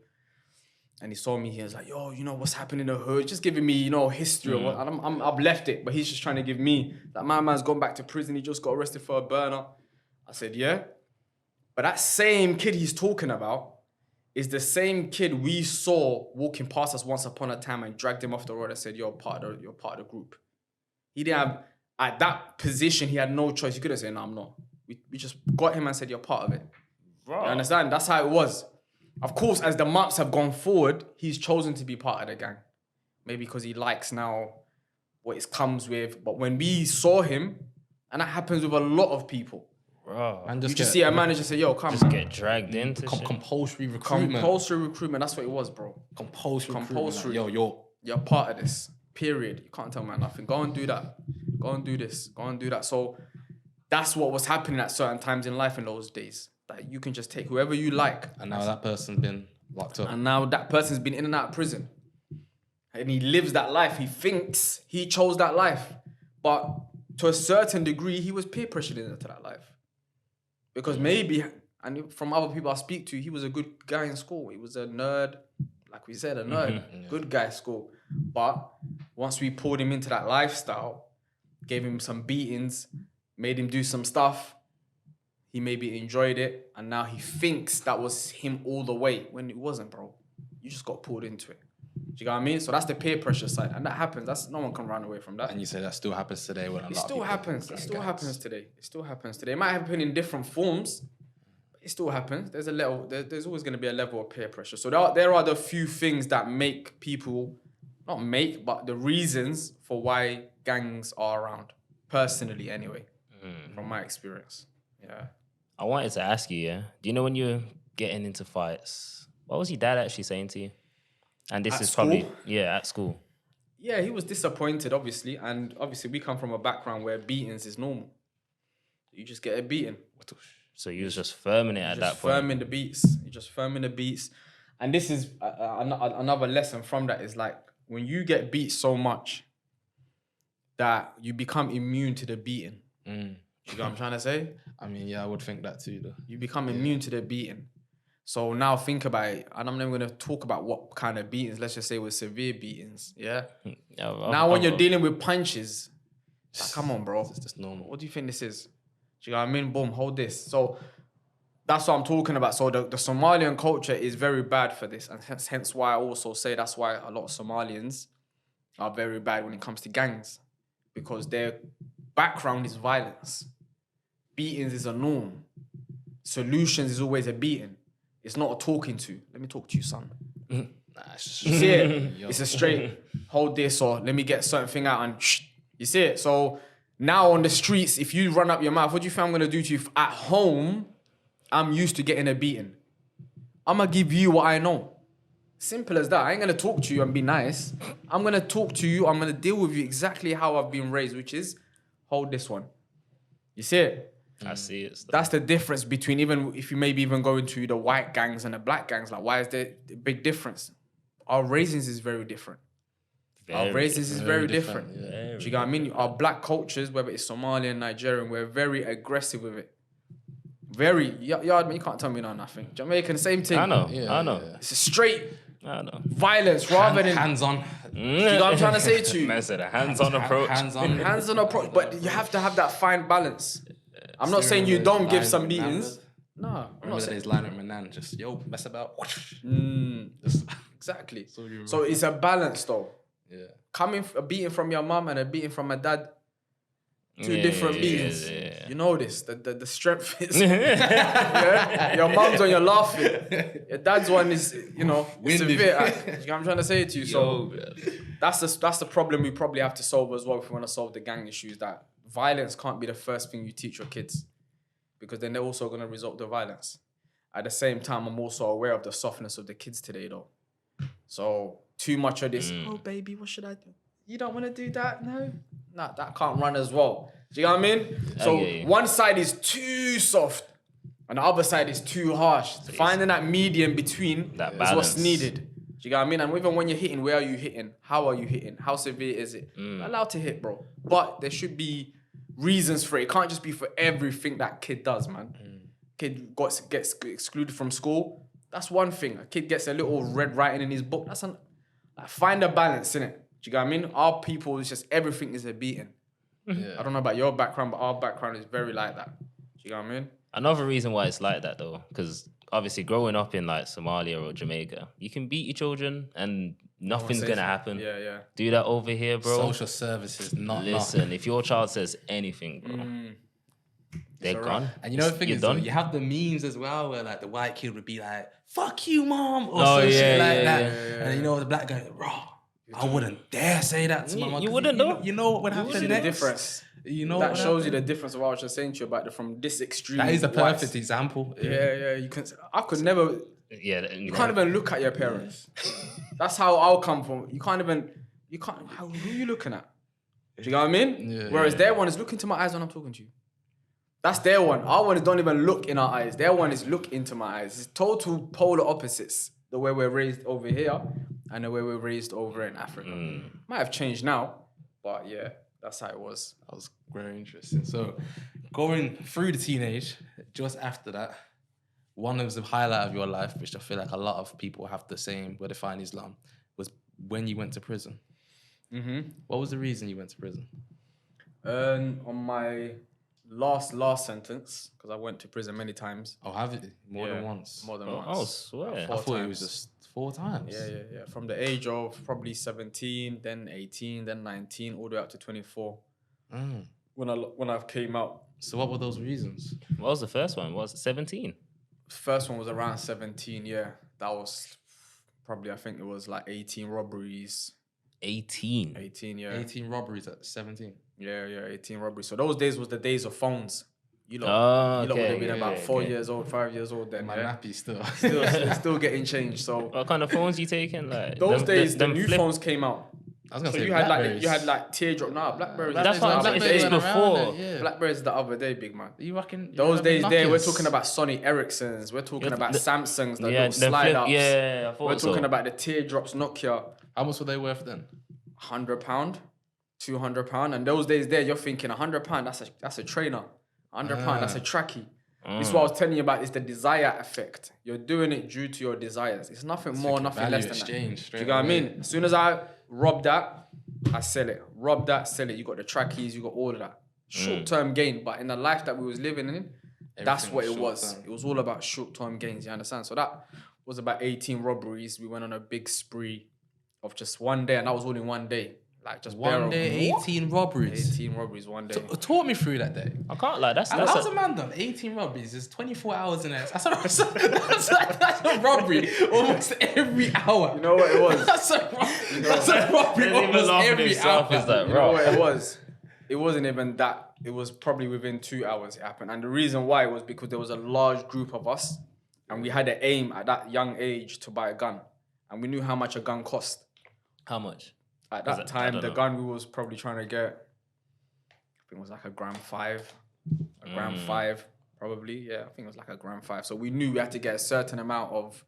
And he saw me, he was like, yo, what's happening in the hood? Just giving me, history of what, and I've left it, but he's just trying to give me, that my man's gone back to prison, he just got arrested for a burner. I said, yeah. But that same kid he's talking about is the same kid we saw walking past us once upon a time and dragged him off the road and said, you're part of the group. He didn't have, at that position, he had no choice. He couldn't say, no, I'm not. We just got him and said, you're part of it. Bro. You understand? That's how it was. Of course, as the months have gone forward, he's chosen to be part of the gang. Maybe because he likes now what it comes with. But when we saw him, and that happens with a lot of people, bro. And you just see a manager say, yo, come just get dragged into compulsory recruitment. Compulsory recruitment, that's what it was, bro. Compulsory. Like, you're part of this, period. You can't tell me nothing. Go and do that. Go and do this. Go and do that. So that's what was happening at certain times in life in those days. That you can just take whoever you like. And now that person's been locked up. And now that person's been in and out of prison. And he lives that life. He thinks he chose that life. But to a certain degree, he was peer pressured into that life. Because maybe, and from other people I speak to, he was a good guy in school. He was a nerd, like we said, a nerd. Good guy at school. But once we pulled him into that lifestyle, gave him some beatings, made him do some stuff, he maybe enjoyed it, and now he thinks that was him all the way when it wasn't, bro. You just got pulled into it. Do you get what I mean? So that's the peer pressure side, and that happens. That's no one can run away from that. And you say that still happens today when a lot It of still people happens. It still happens today. It still happens today. It might happen in different forms, but it still happens. There's a level. There's always going to be a level of peer pressure. So there are the few things that make people, not make, but the reasons for why gangs are around. Personally, anyway, from my experience. Yeah. I wanted to ask you, yeah. Do you know when you're getting into fights, what was your dad actually saying to you? And this At is school? probably at school. Yeah, he was disappointed, obviously. And obviously, we come from a background where beatings is normal. You just get a beating. So you was just firming it at that Just point. firming the beats. You're just firming the beats. And this is another lesson from that is like, when you get beat so much that you become immune to the beating. You know what I'm trying to say? I mean, yeah, I would think that too, though. You become immune to the beating. So now think about it, and I'm not going to talk about what kind of beatings. Let's just say with severe beatings, yeah? Now when you're dealing with punches, it's like, come on, bro. It's just normal. What do you think this is? Do you know what I mean? Boom, hold this. So that's what I'm talking about. So the Somalian culture is very bad for this, and hence why I also say that's why a lot of Somalians are very bad when it comes to gangs, because their background is violence. Beatings is a norm. Solutions is always a beating. It's not a talking to. Let me talk to you, son. Nah, it's just You see it? It's a straight, hold this, or let me get a certain thing out and shh. You see it? So now on the streets, if you run up your mouth, what do you think I'm going to do to you? At home, I'm used to getting a beating. I'm going to give you what I know. Simple as that. I ain't going to talk to you and be nice. I'm going to talk to you. I'm going to deal with you exactly how I've been raised, which is hold this one. You see it? I see it. Still. That's the difference between, even if you maybe even go into the white gangs and the black gangs. Like, why is there a big difference? Our raisins is very different. Our raisins is very different. Yeah. Do you get what I mean? Our black cultures, whether it's Somalian, Nigerian, we're very aggressive with it. Very, yard, you can't tell me nothing. Jamaican, same thing. I know. Yeah, I know. yeah. It's a straight I know. violence rather than hands-on. you know what I'm trying to say to you? Man said a hands-on approach. Hands-on approach, but you have to have that fine balance. I'm not saying you don't give some beatings. No, I'm not Remember saying. days line with my nan, just mess about. Exactly. So you So it's a balance though. Yeah. Coming a beating from your mum and a beating from a dad, two Yeah, different yeah, beatings. yeah. You know this. The strength is. Yeah? Your mum's one, you're laughing. Your dad's one is, Windy. severe. You know what I'm trying to say to you. So that's the problem we probably have to solve as well if we want to solve the gang issues. That violence can't be the first thing you teach your kids, because then they're also going to resort to violence. At the same time, I'm also aware of the softness of the kids today, though. So too much of this, oh baby, what should I do? You don't want to do that? No, that can't run as well. Do you know what I mean? So one side is too soft and the other side is too harsh. Finding that medium between That is balance. what's needed. Do you know what I mean? And even when you're hitting, where are you hitting? How are you hitting? How severe is it? You're allowed to hit, bro. But there should be reasons for it. It can't just be for everything that kid does, man. Kid gets excluded from school. That's one thing. A kid gets a little red writing in his book. Find a balance in it. Do you get what I mean? Our people, it's just everything is a beating. Yeah. I don't know about your background, but our background is very like that. Do you get what I mean? Another reason why it's like that though, because obviously growing up in like Somalia or Jamaica, you can beat your children and nothing's gonna happen. Yeah. Do that over here, bro. Social services, not Listen, if your child says anything, bro, they're gone. And you know the thing You're is, done. though, you have the memes as well, where like the white kid would be like, "Fuck you, mom," or Oh, some yeah, shit like yeah, that. yeah, And you know the black guy, raw. I wouldn't dare say that to my mom. You 'cause wouldn't, though. You know what would happen See the next? difference. You know That what shows you happened? the difference of what I was just saying to you about from this extreme. That is the whites. perfect example. Yeah. You can. I could never. Yeah, You can't even look at your parents. That's how I'll come from. You can't. Who are you looking at? Do you know what I mean? Yeah, Whereas their one is look into my eyes when I'm talking to you. That's their one. Our one is don't even look in our eyes. Their one is look into my eyes. It's total polar opposites. The way we're raised over here and the way we're raised over in Africa. Might have changed now, but yeah, that's how it was. That was very interesting. So, going through the teenage, just after that, one of the highlight of your life, which I feel like a lot of people have the same, where they find Islam, was when you went to prison. What was the reason you went to prison? On my last sentence, because I went to prison many times. Oh, have you? More than once? More than Oh, once. I swear. I thought it was just 4 times. Yeah. From the age of probably 17, then 18, then 19, all the way up to 24. When I came out. So what were those reasons? What was the first one? Was it 17? First one was around 17, yeah. That was probably, I think it was like 18 robberies. 18. 18, yeah. 18 robberies at 17. Yeah, 18 robberies. So those days was the days of phones. You lot, Oh, you lot would have been okay, about 4 okay. years old, 5 years old then. My Yeah? nappy still. Still getting changed. So What kind of phones you taking? Like those days, the them new flip- phones came out. I was gonna So say you had Blackberries. like teardrop. Nah, Blackberries. That's what I'm saying. Blackberries It's went around before. it, yeah. Blackberries the other day, big man. You reckon Those you days remember there, we're Nokias? talking about Sony Ericssons. We're talking about Samsungs, the Yeah, little them slide flip- ups. yeah, I thought We're so. talking about the teardrops Nokia, How much were they worth then? £100, £200, and those days there, you're thinking £100. That's a trainer. £100. That's a trackie. This is what I was telling you about. Is the desire effect. You're doing it due to your desires. It's nothing more, nothing value less than exchange, that. Do you know what I mean? As soon as I rob that, I sell it. Rob that, sell it. You got the trackies, you got all of that. Short-term gain, but in the life that we was living in, that's Everything what was it was. short-term. It was all about short-term gains. You understand? So that was about 18 robberies. We went on a big spree of just one day, and that was all in one day. Like just One day, 18 robberies. 18 robberies one day. Talk me through that day. I can't lie. That's How's a, a man done 18 robberies? There's 24 hours in there. That's a robbery almost every hour. You know what it was? That's a robbery Even almost laughing every himself hour. is that You know raw. what it was? It wasn't even that. It was probably within 2 hours it happened. And the reason why was because there was a large group of us and we had an aim at that young age to buy a gun. And we knew how much a gun cost. How much? At Was that it- I time, don't the know. gun we was probably trying to get, I think it was like £1.5 £1.5 probably. Yeah, I think it was like £1.5 So we knew we had to get a certain amount of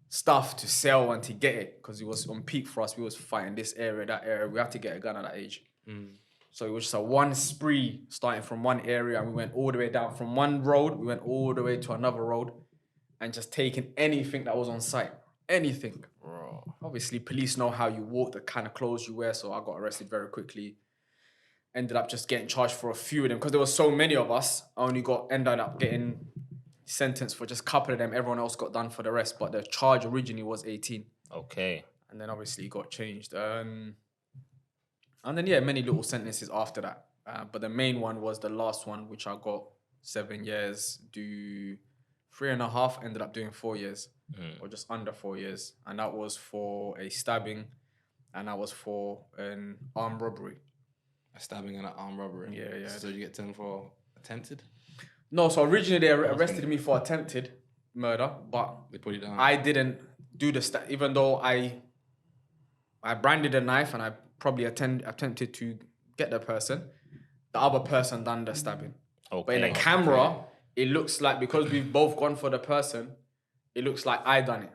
stuff to sell and to get it because it was on peak for us. We was fighting this area, that area. We had to get a gun at that age. So it was just a one spree starting from one area and we went all the way down from one road. We went all the way to another road and just taking anything that was on site. Anything. Obviously, police know how you walk, the kind of clothes you wear. So I got arrested very quickly. Ended up just getting charged for a few of them because there were so many of us. I only ended up getting sentenced for just a couple of them. Everyone else got done for the rest. But the charge originally was 18. Okay. And then obviously it got changed. And then, yeah, many little sentences after that. But the main one was the last one, which I got 7 years, do 3.5, ended up doing 4 years, or just under 4 years. And that was for a stabbing, and that was for an armed robbery. A stabbing and an armed robbery. Yeah. So you get 10 for attempted? No, so originally they arrested me for attempted murder, but They put it down. I didn't do the even though I branded a knife and I probably attempted to get the person. The other person done the stabbing. Okay. But in the camera, it looks like because we've both gone for the person, it looks like I done it.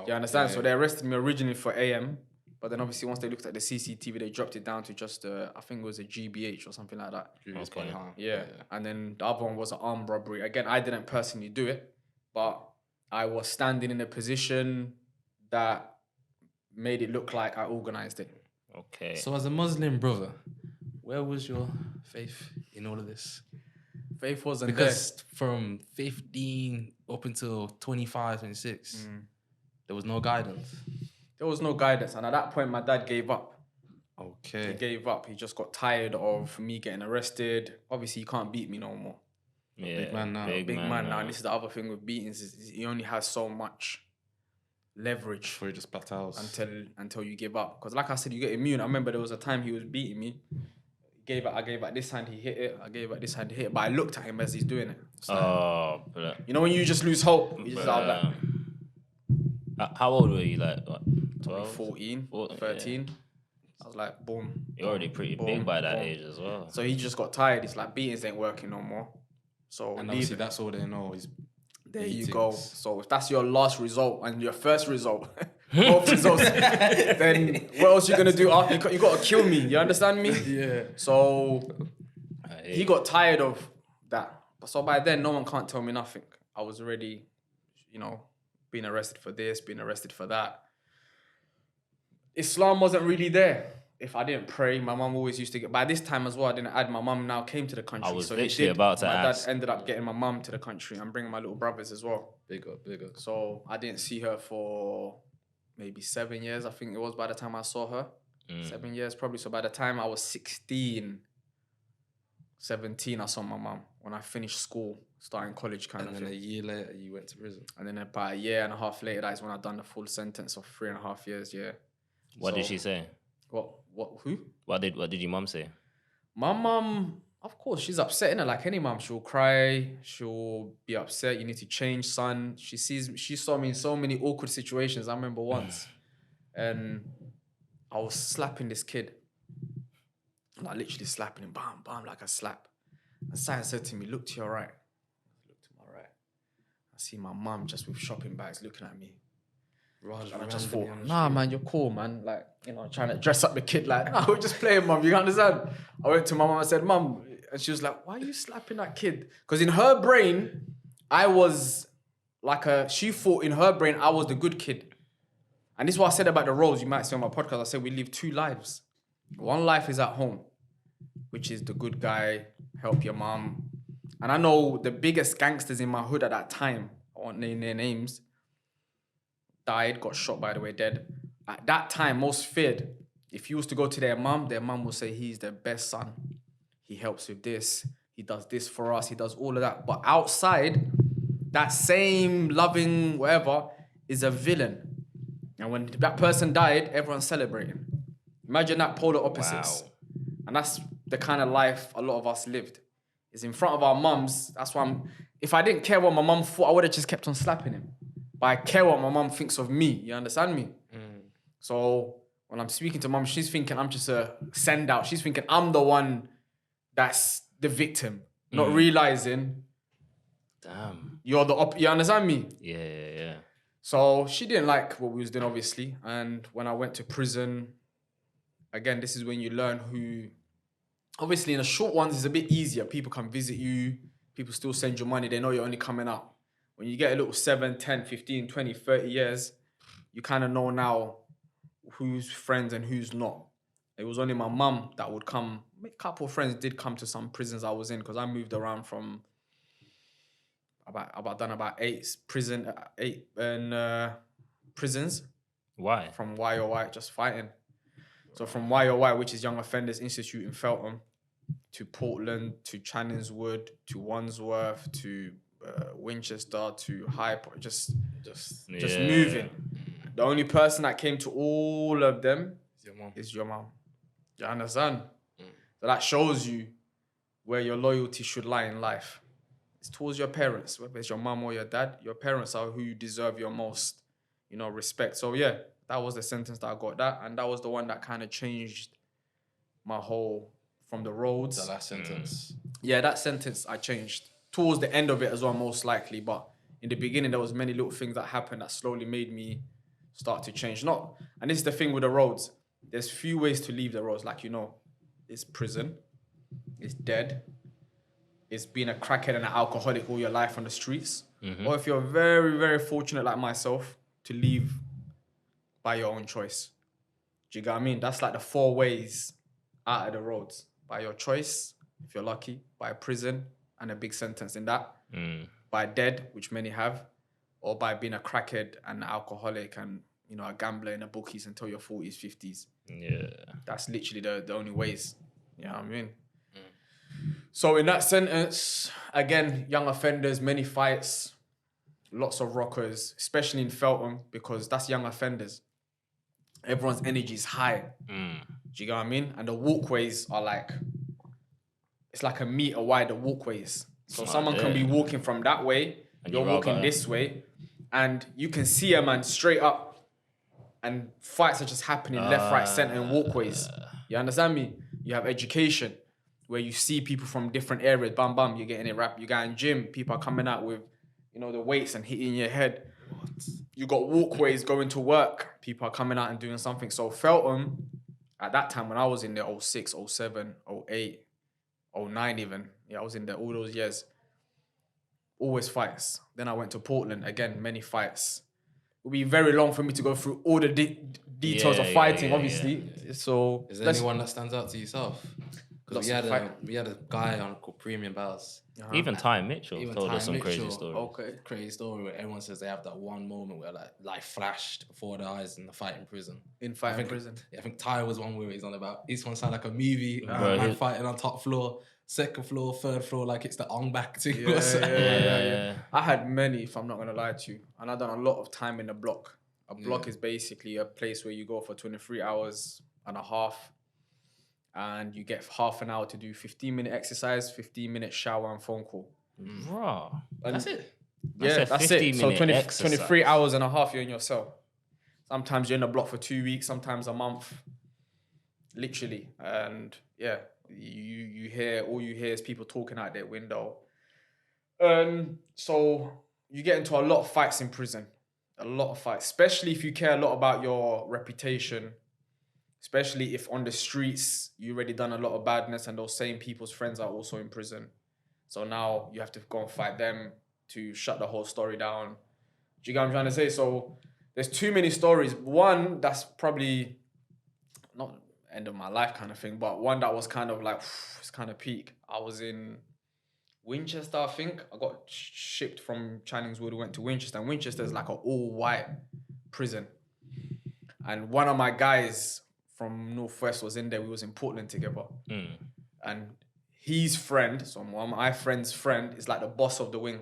You understand? So they arrested me originally for AM, but then obviously once they looked at the CCTV, they dropped it down to just I think it was a GBH or something like that. Previous body harm. Yeah. And then the other one was an armed robbery. Again, I didn't personally do it, but I was standing in a position that made it look like I organized it. Okay. So as a Muslim brother, where was your faith in all of this? Faith wasn't Because from 15 up until 25, 26, there was no guidance. there was no guidance. And at that point, my dad gave up. He Okay. gave up. He just got tired of me getting arrested. Obviously, he can't beat me no more. Yeah, big man now. Big man now. And this is the other thing with beatings is he only has so much leverage Before he just plateaus. until you give up. Because like I said, you get immune. I remember there was a time he was beating me. I gave out this hand, he hit it. I gave out this hand, he hit it. But I looked at him as he's doing it. Oh, bruh. You know when you just lose hope? You just are like How old were you? Like what? 12? 14, 14, 13. I was like, boom. You're already pretty boom, big by that boom. age as well. So he just got tired. He's like, beatings ain't working no more. So And leave obviously it. that's all they know is There you go. beatings. So if that's your last result and your first result, both results, then what else you gonna do after? You gotta kill me. You understand me? Yeah. So Hey, he got tired of that. So by then, no one can't tell me nothing. I was already, being arrested for this, being arrested for that. Islam wasn't really there. If I didn't pray, my mum always used to get. By this time as well, I didn't add. My mum now came to the country. I was so literally about to My ask. dad ended up getting my mum to the country and bringing my little brothers as well. Big up. So I didn't see her for maybe 7 years. I think it was by the time I saw her. 7 years probably. So by the time I was 16, 17, I saw my mum. When I finished school, starting college kind of And then a thing. year later, you went to prison. And then about a year and a half later, that is when I done the full sentence of 3.5 years, yeah. What did she say? Who? What did your mum say? My mum, of course, she's upset, innit? Like any mum, she'll cry, she'll be upset. You need to change, son. She saw me in so many awkward situations. I remember once, and I was slapping this kid, like literally slapping him, bam, bam, like a slap. And Sai said to me, "Look to your right." I looked to my right. I see my mum just with shopping bags looking at me. And I just thought, nah, man, you're cool, man. Like, you know, trying to dress up the kid. Like, nah, we're just playing, mum. You understand? I went to my mum and said, "Mum," and she was like, "Why are you slapping that kid?" Because in her brain, I was like she thought in her brain, I was the good kid. And this is what I said about the roles. You might see on my podcast. I said, we live 2 lives. One life is at home, which is the good guy, help your mum. And I know the biggest gangsters in my hood at that time, I won't name their names, died, got shot, by the way, dead. At that time, most feared. If you was to go to their mum will say he's their best son. He helps with this. He does this for us. He does all of that. But outside, that same loving whatever is a villain. And when that person died, everyone's celebrating. Imagine that polar opposites. Wow. And that's the kind of life a lot of us lived. Is in front of our mums. That's why if I didn't care what my mum thought, I would have just kept on slapping him. But I care what my mum thinks of me. You understand me? So when I'm speaking to mum, she's thinking I'm just a send out. She's thinking I'm the one that's the victim. Not realizing Damn. you're you understand me? Yeah. So she didn't like what we was doing, obviously. And when I went to prison, again, this is when you learn who... Obviously, in the short ones, it's a bit easier. People come visit you. People still send you money. They know you're only coming out. When you get a little 7, 10, 15, 20, 30 years, you kind of know now who's friends and who's not. It was only my mum that would come. A couple of friends did come to some prisons I was in because I moved around from... done about 8 prisons. Why? From YOY, just fighting. So from YOY, which is Young Offenders Institute in Feltham, to Portland, to Channingswood, to Wandsworth, to Winchester, to Hyde, just moving. The only person that came to all of them is your mom. You understand? So that shows you where your loyalty should lie in life. It's towards your parents, whether it's your mom or your dad. Your parents are who you deserve your most, respect. So yeah, that was the sentence that I got. And that was the one that kind of changed my whole, from the roads. The last sentence. Yeah, that sentence I changed. Towards the end of it as well, most likely. But in the beginning, there was many little things that happened that slowly made me start to change. And this is the thing with the roads. There's few ways to leave the roads. Like, it's prison, it's dead, it's being a crackhead and an alcoholic all your life on the streets. Or if you're very, very fortunate like myself, to leave by your own choice. Do you get what I mean? That's like the 4 ways out of the roads. By your choice, if you're lucky, by prison and a big sentence in that, by dead, which many have, or by being a crackhead and an alcoholic and, a gambler in the bookies until your 40s, 50s. Yeah. That's literally the only ways. You know what I mean? So in that sentence, again, young offenders, many fights, lots of rockers, especially in Feltham, because that's young offenders. Everyone's energy is high. Do you get what I mean? And the walkways are it's like a meter wide, the walkways. So someone can be walking from that way, and you're walking this way, and you can see a man straight up, and fights are just happening left, right, center, and walkways. You understand me? You have education, where you see people from different areas, bam, bam, you're getting it wrapped. You got in gym, people are coming out with, the weights and hitting your head. You got walkways going to work. People are coming out and doing something. So Feltham, at that time when I was in there, 06, 07, 08, 09 even. Yeah, I was in there all those years. Always fights. Then I went to Portland. Again, many fights. would be very long for me to go through all the details of fighting, obviously. So is there anyone that stands out to yourself? Because we had a guy on called Premium Bells. Even Ty Mitchell told Ty us some crazy Mitchell, stories. Okay. Crazy story where everyone says they have that one moment where like life flashed before their eyes in the fight in prison. Prison. Yeah, I think Ty was one where he's on about. This one sounded like a movie. Bro, Man fighting on top floor, second floor, third floor, like it's the Ong back thing. Yeah. I had many, if I'm not gonna lie to you, and I've done a lot of time in the block. A block is basically a place where you go for 23 hours and a half, and you get half an hour to do 15-minute exercise, 15-minute shower and phone call. Raw. That's it. That's it. So 23 hours. hours and a half, you're in your cell. Sometimes you're in the block for 2 weeks, sometimes a month. Literally. And yeah, you hear, all you hear is people talking out their window. So you get into a lot of fights in prison. A lot of fights, especially if you care a lot about your reputation, especially if on the streets you already done a lot of badness and those same people's friends are also in prison. So now you have to go and fight them to shut the whole story down. Do you get what I'm trying to say? So there's too many stories. One that's probably not end of my life kind of thing, but one that was kind of like, it's kind of peak. I was in Winchester, I think. I got shipped from Channings Wood, went to Winchester, and Winchester's like an all-white prison. And one of my guys from Northwest was in there. We was in Portland together. And his friend, so one of my friend's friend, is like the boss of the wing.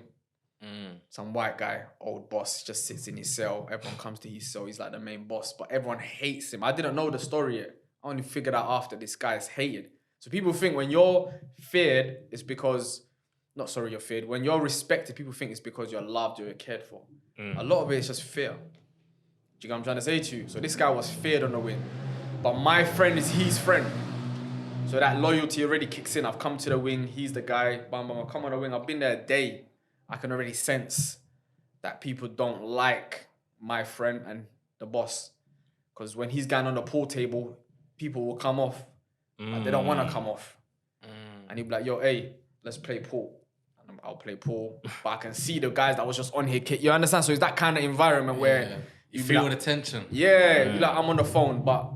Some white guy, old boss, just sits in his cell. Everyone comes to his cell. He's like the main boss, but everyone hates him. I didn't know the story yet. I only figured out after this guy is hated. So people think when you're feared, it's because... you're feared. When you're respected, people think it's because you're loved, you're cared for. A lot of it is just fear. Do you get what I'm trying to say to you? So this guy was feared on the wing. But my friend is his friend. So that loyalty already kicks in. I've come to the wing, he's the guy. Bam, bam, I come on the wing. I've been there a day. I can already sense that people don't like my friend and the boss. Because when he's going on the pool table, people will come off. Like they don't want to come off. And he'll be like, yo, hey, let's play pool. I'll play pool, but I can see the guys that was just on here. You understand? So it's that kind of environment where you feel the tension. Yeah, you're like, I'm on the phone, but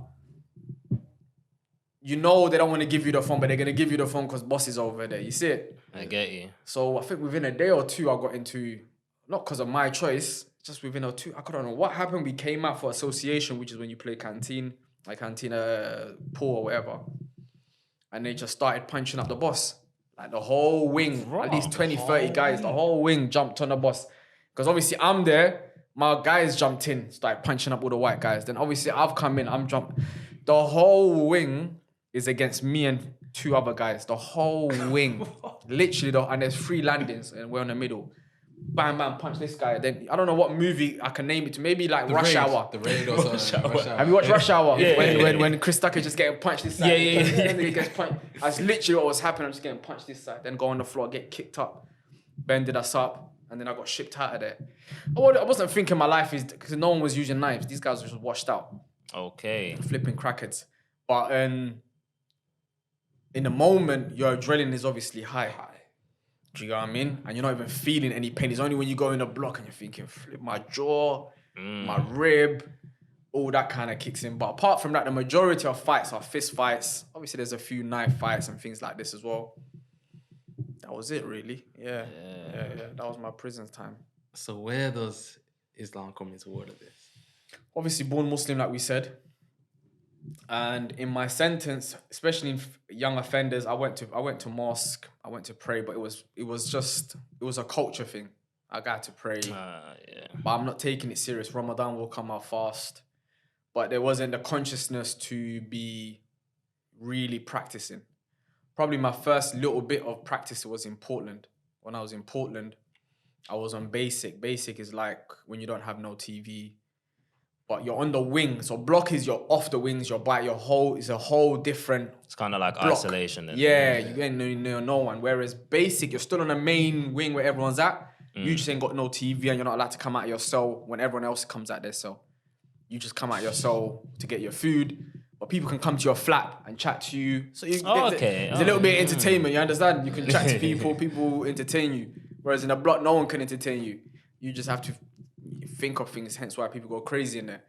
you know they don't want to give you the phone, but they're going to give you the phone because boss is over there. You see it? I get you. So I think within a day or two, I got into, not because of my choice, just within a two, I don't know what happened. We came out for association, which is when you play canteen, like cantina pool or whatever. And they just started punching up the boss. Like the whole wing, at least 20, 30 guys, the whole wing jumped on the boss. Because obviously I'm there, my guys jumped in, started punching up all the white guys. Then obviously I've come in, I'm jumping. The whole wing is against me and two other guys. The whole wing. Literally, and there's 3 landings and we're in the middle. Bam, bam, punch this guy. Then I don't know what movie I can name it to. Maybe like Rush Hour. The Raid or something. Rush Hour. Have you watched Rush Hour? When Chris Tucker just getting punched this side. Then he gets punched. That's literally what was happening. I'm just getting punched this side. Then go on the floor, get kicked up. Bended us up. And then I got shipped out of there. I wasn't thinking my life is... Because no one was using knives. These guys were just washed out. Okay. Flipping crackheads. But in the moment, your adrenaline is obviously high. Do you know what I mean? And you're not even feeling any pain. It's only when you go in the block and you're thinking, flip my jaw, my rib, all that kind of kicks in. But apart from that, the majority of fights are fist fights. Obviously, there's a few knife fights and things like this as well. That was it, really. Yeah. That was my prison time. So where does Islam come into all of this? Obviously, born Muslim, like we said. And in my sentence, especially in young offenders, I went to mosque, I went to pray, but it was a culture thing. I got to pray, but I'm not taking it serious. Ramadan will come out fast, but there wasn't the consciousness to be really practicing. Probably my first little bit of practice was in Portland. When I was in Portland, I was on basic. Basic is like when you don't have no TV, but you're on the wing. So block is you're off the wings, you're by it's a whole different. It's kind of like block. Isolation. Then. Yeah, you ain't know no one. Whereas basic, you're still on the main wing where everyone's at. You just ain't got no TV and you're not allowed to come out of your cell when everyone else comes out their cell. You just come out of your cell to get your food. But people can come to your flat and chat to you. So you there's a little bit of entertainment, you understand? You can chat to people, people entertain you. Whereas in a block, no one can entertain you. You just have to think of things. Hence why people go crazy in there.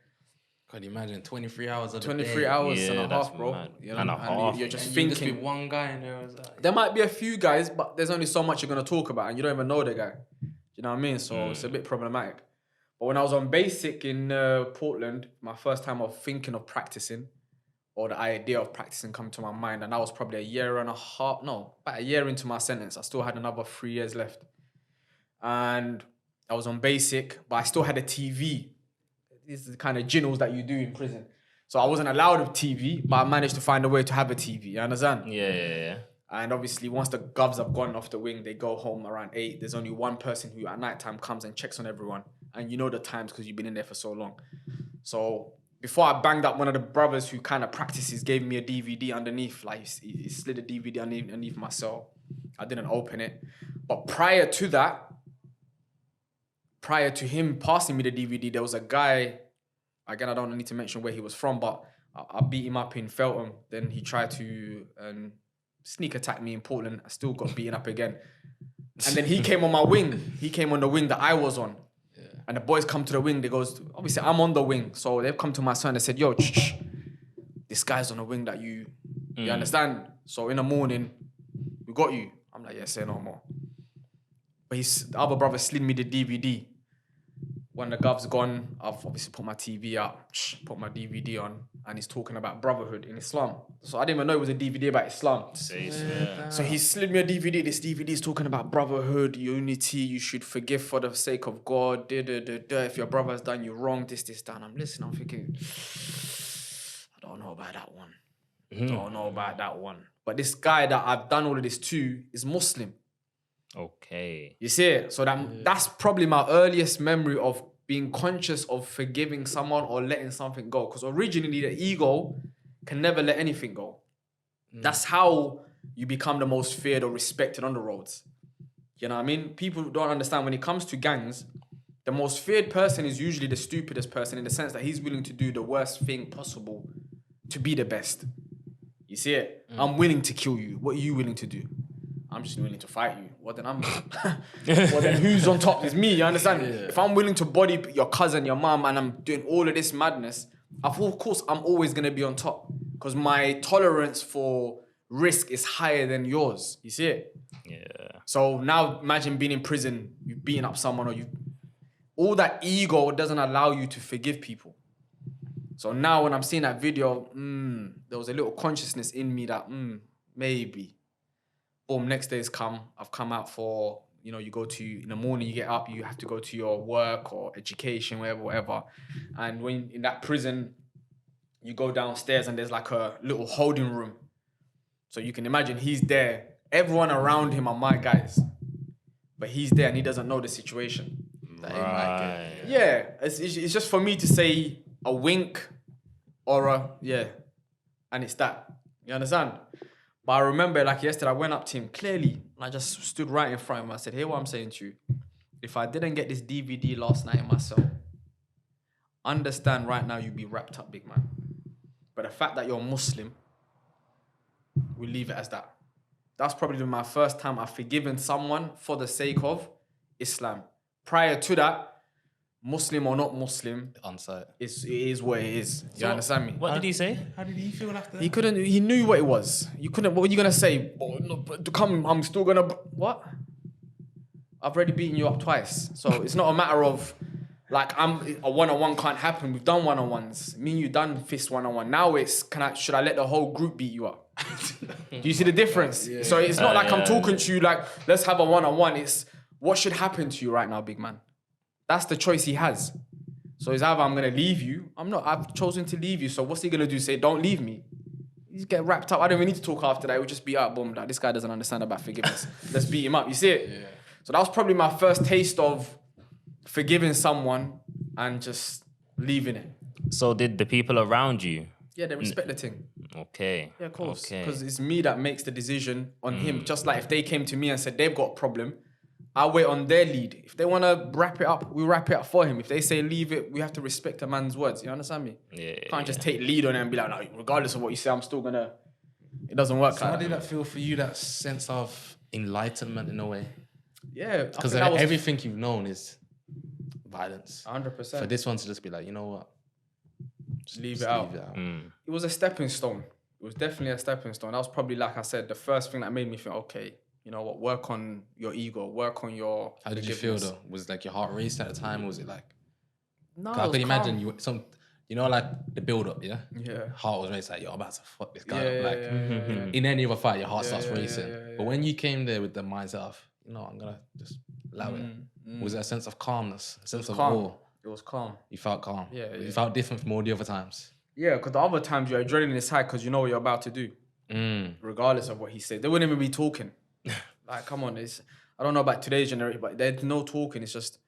Can you imagine 23 hours of the 23 day? hours Yeah, and a that's half, bro. mad. You know? And a half. You're just And you just thinking. be one guy in there. Like, There might be a few guys, but there's only so much you're gonna talk about, and you don't even know the guy. You know what I mean? So it's a bit problematic. But when I was on basic in Portland, my first time of thinking of practicing, or the idea of practicing come to my mind, and that was probably about a year into my sentence. I still had another 3 years left. And I was on basic, but I still had a TV. These are the kind of jinnles that you do in prison. So I wasn't allowed a TV, but I managed to find a way to have a TV. You understand? Yeah. And obviously, once the govs have gone off the wing, they go home around 8. There's only one person who at night time comes and checks on everyone. And you know the times because you've been in there for so long. So before I banged up, one of the brothers who kind of practices gave me a DVD underneath. Like he slid a DVD underneath my cell. I didn't open it. But prior to that, prior to him passing me the DVD, there was a guy, again, I don't need to mention where he was from, but I beat him up in Feltham. Then he tried to sneak attack me in Portland. I still got beaten up again. And then he came on my wing. He came on the wing that I was on. Yeah. And the boys come to the wing. They goes, obviously, I'm on the wing. So they've come to my son and said, yo, this guy's on the wing that you understand? So in the morning, we got you. I'm like, yeah, say no more. But the other brother slid me the DVD. When the gov's gone, I've obviously put my TV up, put my DVD on, and he's talking about brotherhood in Islam. So I didn't even know it was a DVD about Islam. So he slid me a DVD. This DVD is talking about brotherhood, unity. You should forgive for the sake of God. If your brother has done you wrong, this, that. And I'm listening. I'm thinking, I don't know about that one. Don't know about that one. But this guy that I've done all of this to is Muslim. Okay. You see it? So that's probably my earliest memory of being conscious of forgiving someone or letting something go. Because originally the ego can never let anything go. That's how you become the most feared or respected on the roads. You know what I mean? People don't understand when it comes to gangs, the most feared person is usually the stupidest person in the sense that he's willing to do the worst thing possible to be the best. You see it? I'm willing to kill you. What are you willing to do? I'm just willing to fight you. Well, then who's on top? It's me, you understand? Yeah. If I'm willing to body your cousin, your mom, and I'm doing all of this madness, of course, I'm always going to be on top because my tolerance for risk is higher than yours. You see it? Yeah. So now imagine being in prison, you've beaten up someone or all that ego doesn't allow you to forgive people. So now when I'm seeing that video, there was a little consciousness in me that maybe. Boom, next day's come. I've come out for, you go to, in the morning, you get up, you have to go to your work or education, whatever. And when in that prison, you go downstairs and there's like a little holding room. So you can imagine he's there. Everyone around him are my guys. But he's there and he doesn't know the situation. Right. Yeah, it's just for me to say a wink or and it's that. You understand? But I remember, like yesterday, I went up to him clearly, and I just stood right in front of him. I said, hear what I'm saying to you. If I didn't get this DVD last night in my cell, understand right now you'd be wrapped up, big man. But the fact that you're Muslim, we'll leave it as that. That's probably my first time I've forgiven someone for the sake of Islam. Prior to that, Muslim or not Muslim, on site. It is what it is. You understand me? What did he say? How did he feel after that? He knew what it was. What were you going to say? Come, I'm still going to, what? I've already beaten you up twice. So it's not a matter of, like, a one-on-one can't happen. We've done one-on-ones. Me and you done fist one-on-one. Now it's, should I let the whole group beat you up? Do you see the difference? Yeah. So it's not like I'm talking to you like, let's have a one-on-one. It's what should happen to you right now, big man. That's the choice he has. So it's either I'm going to leave you. I've chosen to leave you. So what's he going to do? Say, don't leave me. He's get wrapped up. I don't even need to talk after that. It would just be out, boom. Like, this guy doesn't understand about forgiveness. Let's beat him up. You see it? Yeah. So that was probably my first taste of forgiving someone and just leaving it. So did the people around you? Yeah, they respect the thing. Okay. Yeah, of course. Okay. Because it's me that makes the decision on him. Just like if they came to me and said they've got a problem, I wait on their lead. If they want to wrap it up, we wrap it up for him. If they say leave it, we have to respect a man's words. You understand me? Yeah. Can't just take lead on it and be like, no, regardless of what you say, I'm still gonna. It doesn't work. So how did that feel for you? That sense of enlightenment in a way. Yeah, because everything you've known is violence. 100%. For this one to just be like, you know what? Just leave it out. It was a stepping stone. It was definitely a stepping stone. That was probably, like I said, the first thing that made me think, okay, you know what, work on your ego, work on your How did you feel though? Was like your heart racing at the time? Or was it like? No, I it was could imagine calm. you know, like the build up, yeah? Yeah. Heart was racing, like, yo, I'm about to fuck this guy Yeah, up. Like, yeah. in any other fight, your heart starts yeah, racing. yeah. But when you came there with the mindset of, you know, I'm gonna just allow it, was it a sense of calmness, a sense of calm. awe? It was calm. You felt calm. Yeah. You felt different from all the other times. Yeah, because the other times your adrenaline is high because you know what you're about to do, regardless of what he said. They wouldn't even be talking. Like, come on, I don't know about today's generation, but there's no talking. It's just,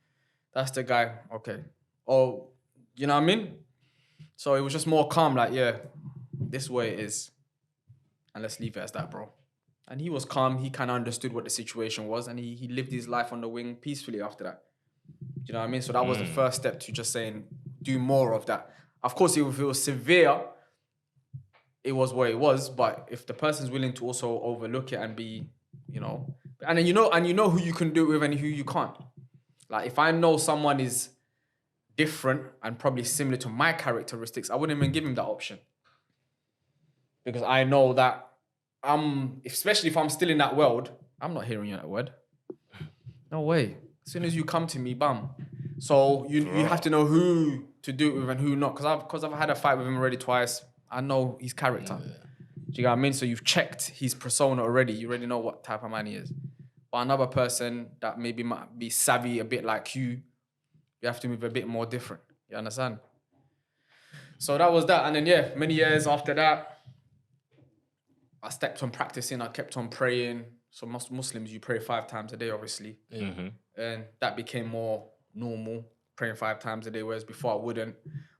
that's the guy, okay. Or, you know what I mean? So it was just more calm, like, yeah, this way it is. And let's leave it as that, bro. And he was calm. He kind of understood what the situation was, and he lived his life on the wing peacefully after that. Do you know what I mean? So that was the first step to just saying, do more of that. Of course, if it was severe, it was what it was. But if the person's willing to also overlook it and be, you know, and then you know who you can do it with and who you can't. Like, if I know someone is different and probably similar to my characteristics, I wouldn't even give him that option. Because I know that especially if I'm still in that world, I'm not hearing that word. No way. As soon as you come to me, bam. So you have to know who to do it with and who not. Because I've had a fight with him already twice. I know his character. Do you know what I mean? So you've checked his persona already. You already know what type of man he is. But another person that maybe might be savvy a bit like you have to move a bit more different. You understand? So that was that. And then, yeah, many years after that, I stepped on practicing. I kept on praying. So Muslims, you pray 5 times a day, obviously. And that became more normal, praying 5 times a day, whereas before I wouldn't.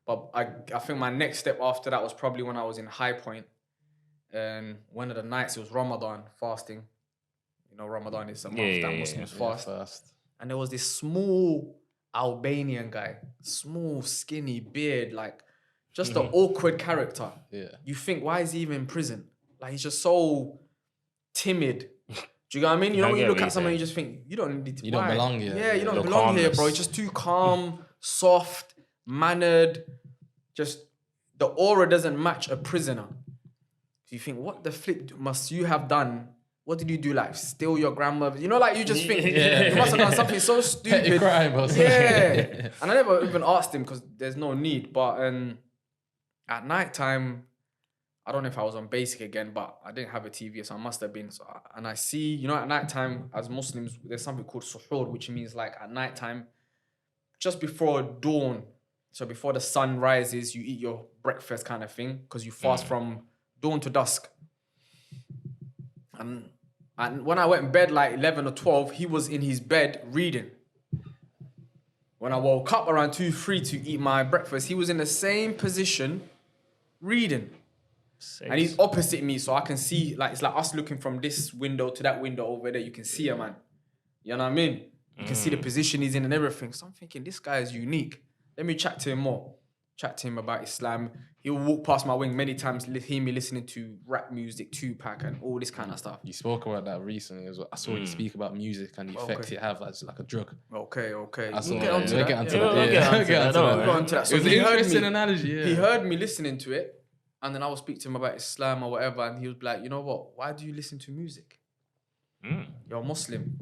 But I think my next step after that was probably when I was in High Point. And one of the nights, it was Ramadan, fasting. You know, Ramadan is a month that Muslims fast. And there was this small Albanian guy, small, skinny beard, like just an awkward character. Yeah. You think, why is he even in prison? Like, he's just so timid. Do you know what I mean? You know, when you look at someone, you just think, you don't need to. You don't belong here. Yeah, you don't belong here, bro. He's just too calm, soft, mannered. Just the aura doesn't match a prisoner. So you think, what the flip must you have done? What did you do? Like, steal your grandmother? You know, like, you just think, you must have done something so stupid. Crime or something. Yeah. And I never even asked him because there's no need. But at night time, I don't know if I was on basic again, but I didn't have a TV, so I must have been. So, and I see, you know, at night time, as Muslims, there's something called suhoor, which means like at night time, just before dawn, so before the sun rises, you eat your breakfast kind of thing, because you fast from dawn to dusk. And when I went in bed like 11 or 12, he was in his bed reading. When I woke up around 2, 3 to eat my breakfast, he was in the same position reading. And he's opposite me, so I can see, like, it's like us looking from this window to that window over there. You can see a man. You know what I mean? You can see the position he's in and everything. So I'm thinking, this guy is unique. Let me chat to him more. Chat to him about Islam. He'll walk past my wing many times, hear me listening to rap music, Tupac, and all this kind of stuff. You spoke about that recently as well. I saw you speak about music and the effect it have as like a drug. Okay. We'll get onto that. It was an interesting analogy. Yeah. He heard me listening to it. And then I would speak to him about Islam or whatever. And he was like, you know what? Why do you listen to music? You're a Muslim.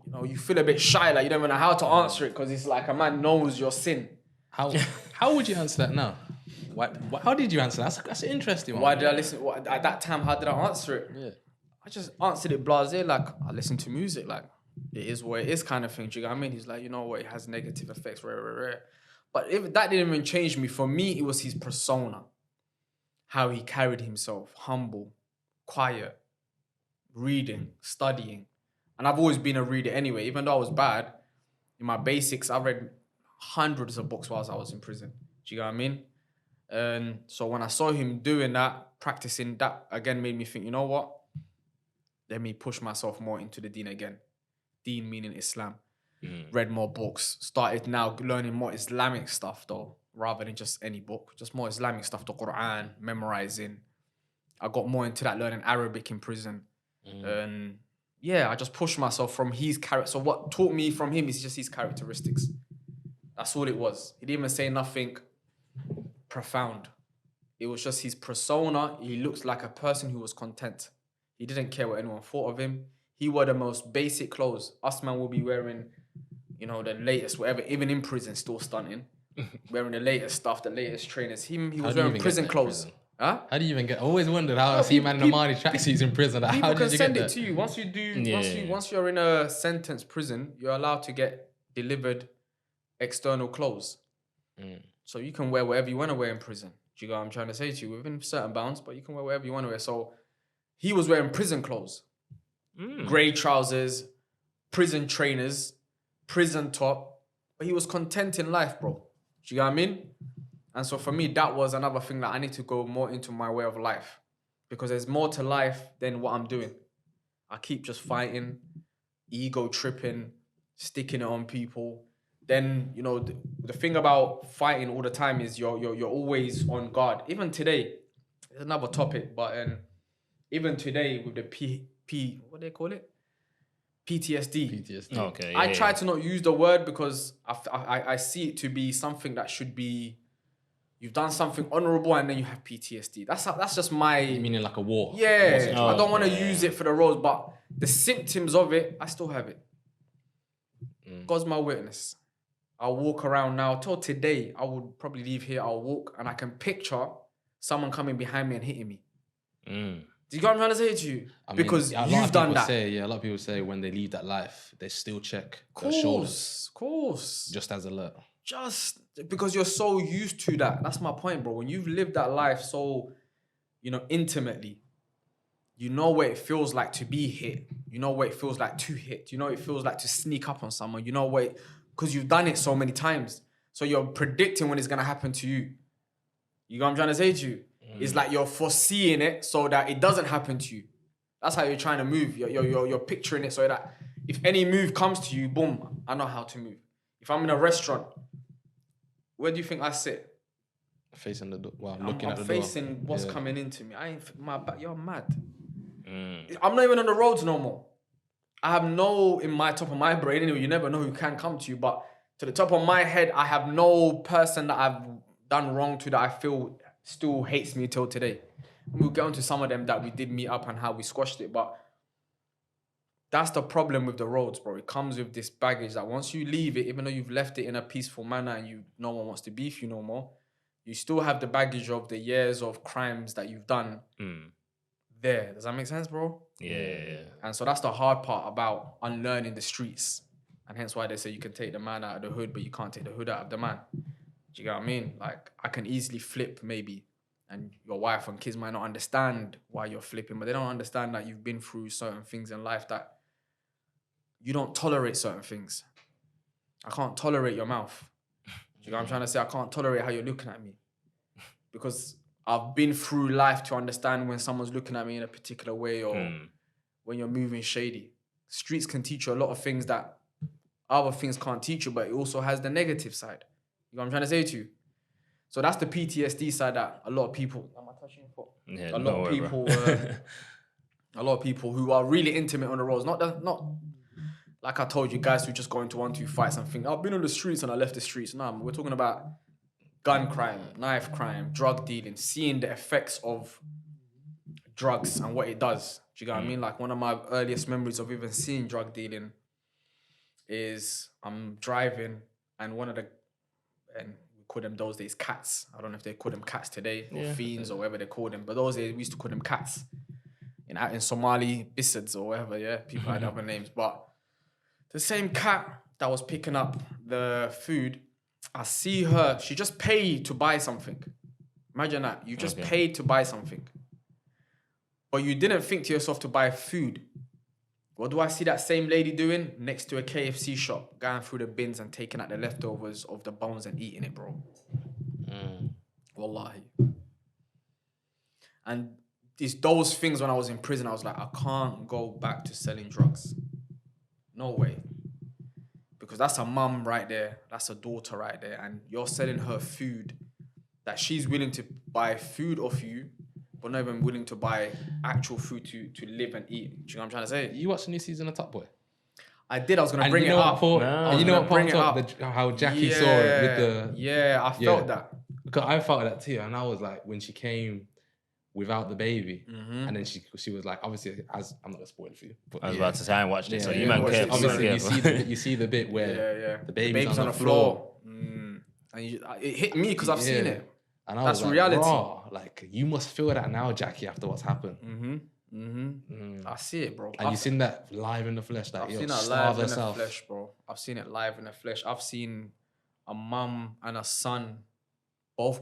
You know, you feel a bit shy. Like, you don't even know how to answer it because it's like a man knows your sin. How would you answer that now? How did you answer that? That's an interesting one. Why did I listen? At that time, how did I answer it? Yeah. I just answered it blasé. Like, I listen to music. Like, it is what it is kind of thing. Do you know what I mean? He's like, you know what? It has negative effects. Rare. But if that didn't even change me. For me, it was his persona. How he carried himself, humble, quiet, reading, studying. And I've always been a reader anyway, even though I was bad. In my basics, I read hundreds of books whilst I was in prison. Do you know what I mean? And so when I saw him doing that, practicing that, again made me think, you know what? Let me push myself more into the deen again. Deen meaning Islam. Read more books. Started now learning more Islamic stuff though, rather than just any book. Just more Islamic stuff, the Quran, memorizing. I got more into that, learning Arabic in prison. And yeah, I just pushed myself from his character. So what taught me from him is just his characteristics. That's all it was. He didn't even say nothing profound. It was just his persona. He looked like a person who was content. He didn't care what anyone thought of him. He wore the most basic clothes. Us man will be wearing, you know, the latest, whatever, even in prison, still stunting. Wearing the latest stuff, the latest trainers. He was wearing prison clothes. Huh? How do you even get? I always wondered how I see a man in a Marley tracksuits in prison. How People did can you send get it that? to you. Once you do, once you're in a sentence prison, you're allowed to get delivered external clothes. So you can wear whatever you want to wear in prison. Do you know what I'm trying to say to you? Within certain bounds, but you can wear whatever you want to wear. So he was wearing prison clothes. Grey trousers, prison trainers, prison top. But he was content in life, bro. Do you know what I mean? And so for me, that was another thing that I need to go more into my way of life. Because there's more to life than what I'm doing. I keep just fighting, ego tripping, sticking it on people. Then, you know, the thing about fighting all the time is you're always on guard. Even today, it's another topic, but even today with the what do they call it? PTSD. PTSD. Okay. I try to not use the word because I see it to be something that should be, you've done something honorable and then you have PTSD. That's just my... Meaning like a war. Yeah, Oh, I don't want to yeah. use it for the roles, but the symptoms of it, I still have it. God's my witness. I'll walk around now. Till today, I would probably leave here, I'll walk, and I can picture someone coming behind me and hitting me. Do you get what I'm trying to say to you? I mean, because a lot you've of done people that. Say, a lot of people say when they leave that life, they still check their Of shoulders course. just as alert. Just because you're so used to that. That's my point, bro. When you've lived that life so, you know, intimately, you know what it feels like to be hit. You know what it feels like to hit. You know what it feels like to sneak up on someone. You know what, because you've done it so many times. So you're predicting when it's going to happen to you. You know what I'm trying to say to you? It's like you're foreseeing it so that it doesn't happen to you. That's how you're trying to move. You're picturing it so that if any move comes to you, boom, I know how to move. If I'm in a restaurant, where do you think I sit? Facing the door. Wow, looking at the I'm door. facing what's coming into me. I ain't my back. You're mad. I'm not even on the roads no more. I have no in my top of my brain anyway. You never know who can come to you, but to the top of my head, I have no person that I've done wrong to that I feel still hates me till today. We'll get onto some of them that we did meet up and how we squashed it, but that's the problem with the roads, bro. It comes with this baggage that once you leave it, even though you've left it in a peaceful manner and no one wants to beef you no more, you still have the baggage of the years of crimes that you've done there. Does that make sense, bro? Yeah. And so that's the hard part about unlearning the streets. And hence why they say you can take the man out of the hood, but you can't take the hood out of the man. Do you get what I mean? Like, I can easily flip maybe, and your wife and kids might not understand why you're flipping, but they don't understand that you've been through certain things in life that you don't tolerate certain things. I can't tolerate your mouth. Do you know what I'm trying to say? I can't tolerate how you're looking at me. Because I've been through life to understand when someone's looking at me in a particular way or when you're moving shady. Streets can teach you a lot of things that other things can't teach you, but it also has the negative side. You know what I'm trying to say to you? So that's the PTSD side that a lot of people... Am I touching your foot? Yeah, A lot of people who are really intimate on the roads, not like I told you guys who just go into 1-2 fights and think, I've been on the streets and I left the streets. No, we're talking about gun crime, knife crime, drug dealing, seeing the effects of drugs and what it does. Do you get what I mean? Like, one of my earliest memories of even seeing drug dealing is I'm driving and and we call them those days cats. I don't know if they call them cats today or fiends or whatever they call them, but those days we used to call them cats. In Somali, Bissids or whatever, yeah, people had other names. But the same cat that was picking up the food, I see her, she just paid to buy something. Imagine that. You just paid to buy something. But you didn't think to yourself to buy food. What do I see that same lady doing? Next to a KFC shop, going through the bins and taking out the leftovers of the bones and eating it, bro. Wallahi. And it's those things when I was in prison, I was like, I can't go back to selling drugs. No way. Because that's a mum right there. That's a daughter right there. And you're selling her food that she's willing to buy food off you, but not even willing to buy actual food to live and eat. Do you know what I'm trying to say? You watched the new season of Top Boy? I did. I was gonna And bring you it know what, up. Paul? No. And you know what Bring popped it up? How Jackie saw it with the... Yeah, I felt that. Because I felt that too. And I was like, when she came without the baby, Mm-hmm. and then she was like, obviously, as I'm not gonna spoil it for you. But I was about to say I ain't watched it, so Yeah, you yeah, man watch care. it. obviously, Obviously, you see the bit where Yeah. the baby's on the floor. And it hit me because I've seen Yeah. it. And I That's was like, reality. raw. Like, you must feel that now, Jackie, after what's happened. I see it, bro. And you've seen that live in the flesh, like, I've yo, seen that starve live in the herself. flesh, bro. I've seen it live in the flesh. I've seen a mum and a son, both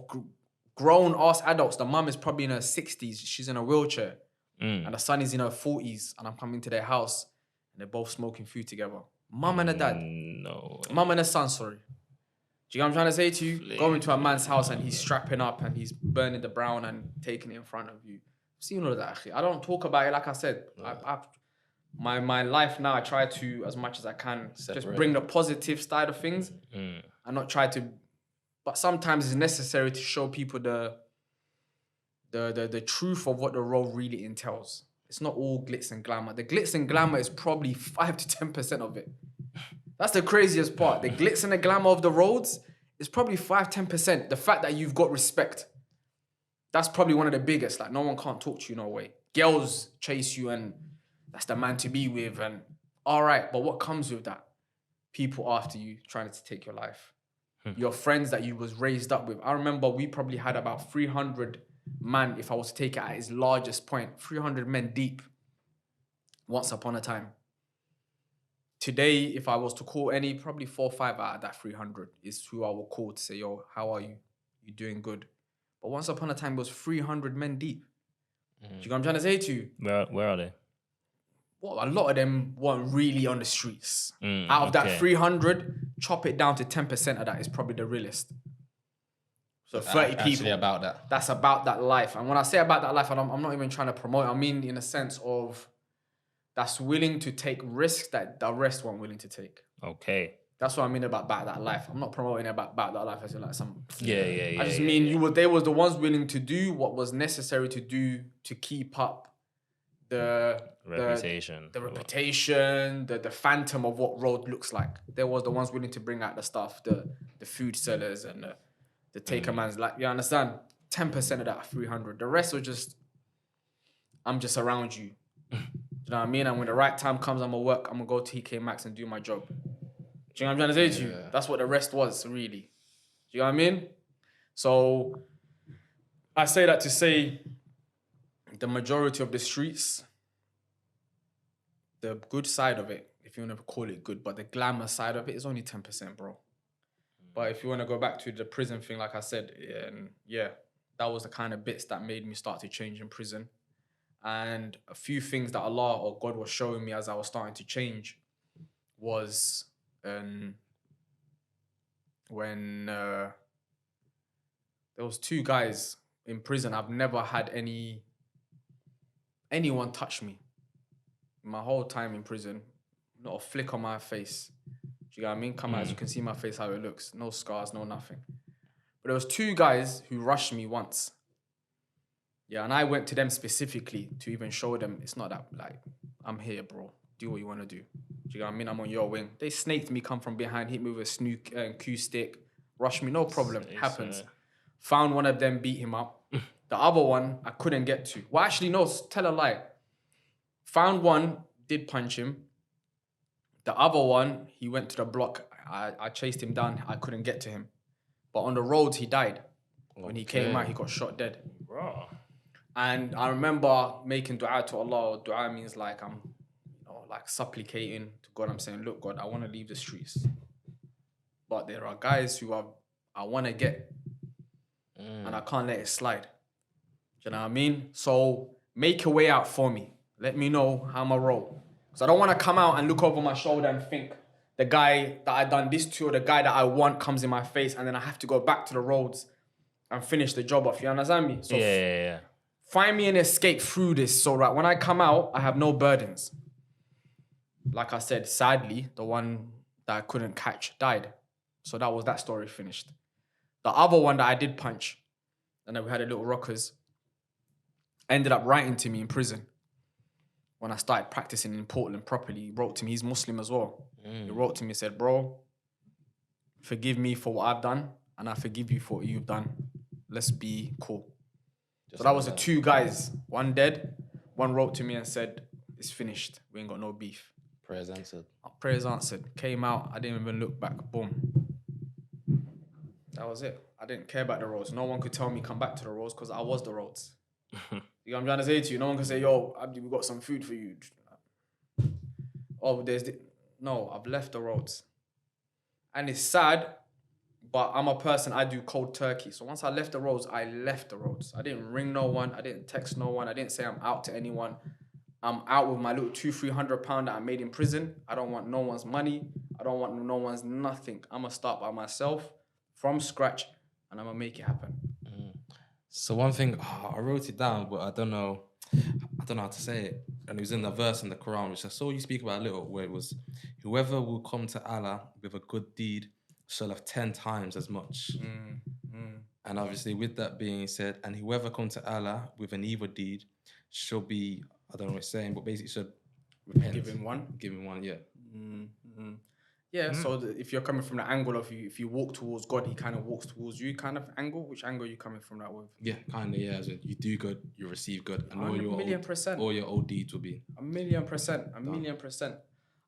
grown ass adults. The mum is probably in her 60s. She's in a wheelchair. And the son is in her 40s. And I'm coming to their house and they're both smoking food together. Mum and a dad. no. Mum and a son, sorry. Do you know what I'm trying to say to you? Going to a man's house and he's strapping up and he's burning the brown and taking it in front of you. I've seen all of that. I don't talk about it. Like I said, my life now, I try to, as much as I can, just bring the positive side of things and not try to. But sometimes it's necessary to show people the truth of what the role really entails. It's not all glitz and glamour. The glitz and glamour is probably 5 to 10% of it. That's the craziest part. The glitz and the glamour of the roads is probably 5-10%. The fact that you've got respect, that's probably one of the biggest. Like, no one can't talk to you no way. Girls chase you and that's the man to be with. And all right, but what comes with that? People after you trying to take your life. Your friends that you was raised up with. I remember we probably had about 300 man, if I was to take it at its largest point, 300 men deep once upon a time. Today, if I was to call any, probably 4 or 5 out of that 300 is who I will call to say, yo, how are you? You doing good? But once upon a time, it was 300 men deep. Do you know what I'm trying to say to you? Where are they? Well, a lot of them weren't really on the streets. Out of that 300, chop it down to 10% of that is probably the realest. So 30 people. About that. That's about that life. And when I say about that life, I'm not even trying to promote it. I mean in a sense of that's willing to take risks that the rest weren't willing to take. Okay. That's what I mean about that life. I'm not promoting about that life as in like some... Yeah. I just mean they was the ones willing to do what was necessary to do to keep up the reputation, the phantom of what road looks like. They was the ones willing to bring out the stuff, the food sellers and the taker man's, like, you understand? 10% of that 300. The rest was just, I'm just around you. Do you know what I mean? And when the right time comes, I'm gonna work. I'm gonna go to TK Maxx and do my job. Do you know what I'm trying to say to you? That's what the rest was, really. Do you know what I mean? So I say that to say the majority of the streets, the good side of it, if you want to call it good, but the glamour side of it is only 10%, bro. But if you want to go back to the prison thing, like I said, that was the kind of bits that made me start to change in prison. And a few things that Allah or God was showing me as I was starting to change was when there was 2 guys in prison. I've never had anyone touch me. My whole time in prison, not a flick on my face. Do you know what I mean? Come out, as you can see my face, how it looks. No scars, no nothing. But there was 2 guys who rushed me once. Yeah, and I went to them specifically to even show them it's not that, like, I'm here, bro. Do what you want to do. Do you know what I mean? I'm on your wing. They snaked me, come from behind, hit me with a Q stick, rushed me, no problem. It happens. Found one of them, beat him up. The other one, I couldn't get to. Well, actually, no, tell a lie. Found one, did punch him. The other one, he went to the block. I chased him down. I couldn't get to him. But on the roads, he died. When he came out, he got shot dead. Bro. And I remember making dua to Allah. Dua means like I'm, like supplicating to God. I'm saying, look, God, I want to leave the streets. But there are guys who I want to get. And I can't let it slide. Do you know what I mean? So make a way out for me. Let me know how I'm a roll. Because I don't want to come out and look over my shoulder and think the guy that I done this to or the guy that I want comes in my face and then I have to go back to the roads and finish the job off. You understand me? So Yeah. find me an escape through this so that when I come out, I have no burdens. Like I said, sadly, the one that I couldn't catch died. So that was that story finished. The other one that I did punch, and then we had a little rockers, ended up writing to me in prison. when I started practicing in Portland properly, he wrote to me. He's Muslim as well. He wrote to me, said, bro, forgive me for what I've done, and I forgive you for what you've done. Let's be cool. So that was the 2 guys. One dead. One wrote to me and said, it's finished. We ain't got no beef. Prayers answered. Prayers answered. Came out. I didn't even look back. Boom. That was it. I didn't care about the roads. No one could tell me come back to the roads because I was the roads. You know what I'm trying to say to you? No one can say, yo, Abdi, we got some food for you. Oh, no, I've left the roads. And it's sad, but I'm a person, I do cold turkey. So once I left the roads, I left the roads. I didn't ring no one. I didn't text no one. I didn't say I'm out to anyone. I'm out with my little £200-300 that I made in prison. I don't want no one's money. I don't want no one's nothing. I'm going to start by myself from scratch and I'm going to make it happen. So one thing, I wrote it down, but I don't know how to say it. And it was in the verse in the Quran, which I saw you speak about a little, where it was, whoever will come to Allah with a good deed shall have 10 times as much. And obviously with that being said, and whoever come to Allah with an evil deed shall be, I don't know what it's saying, but basically should repent. Giving one, yeah. Yeah, so if you're coming from the angle of if you walk towards God, he kind of walks towards you kind of angle. Which angle are you coming from that with? Yeah, kind of, yeah. As in, you do good, you receive good. And all your old deeds will be. 1,000,000%.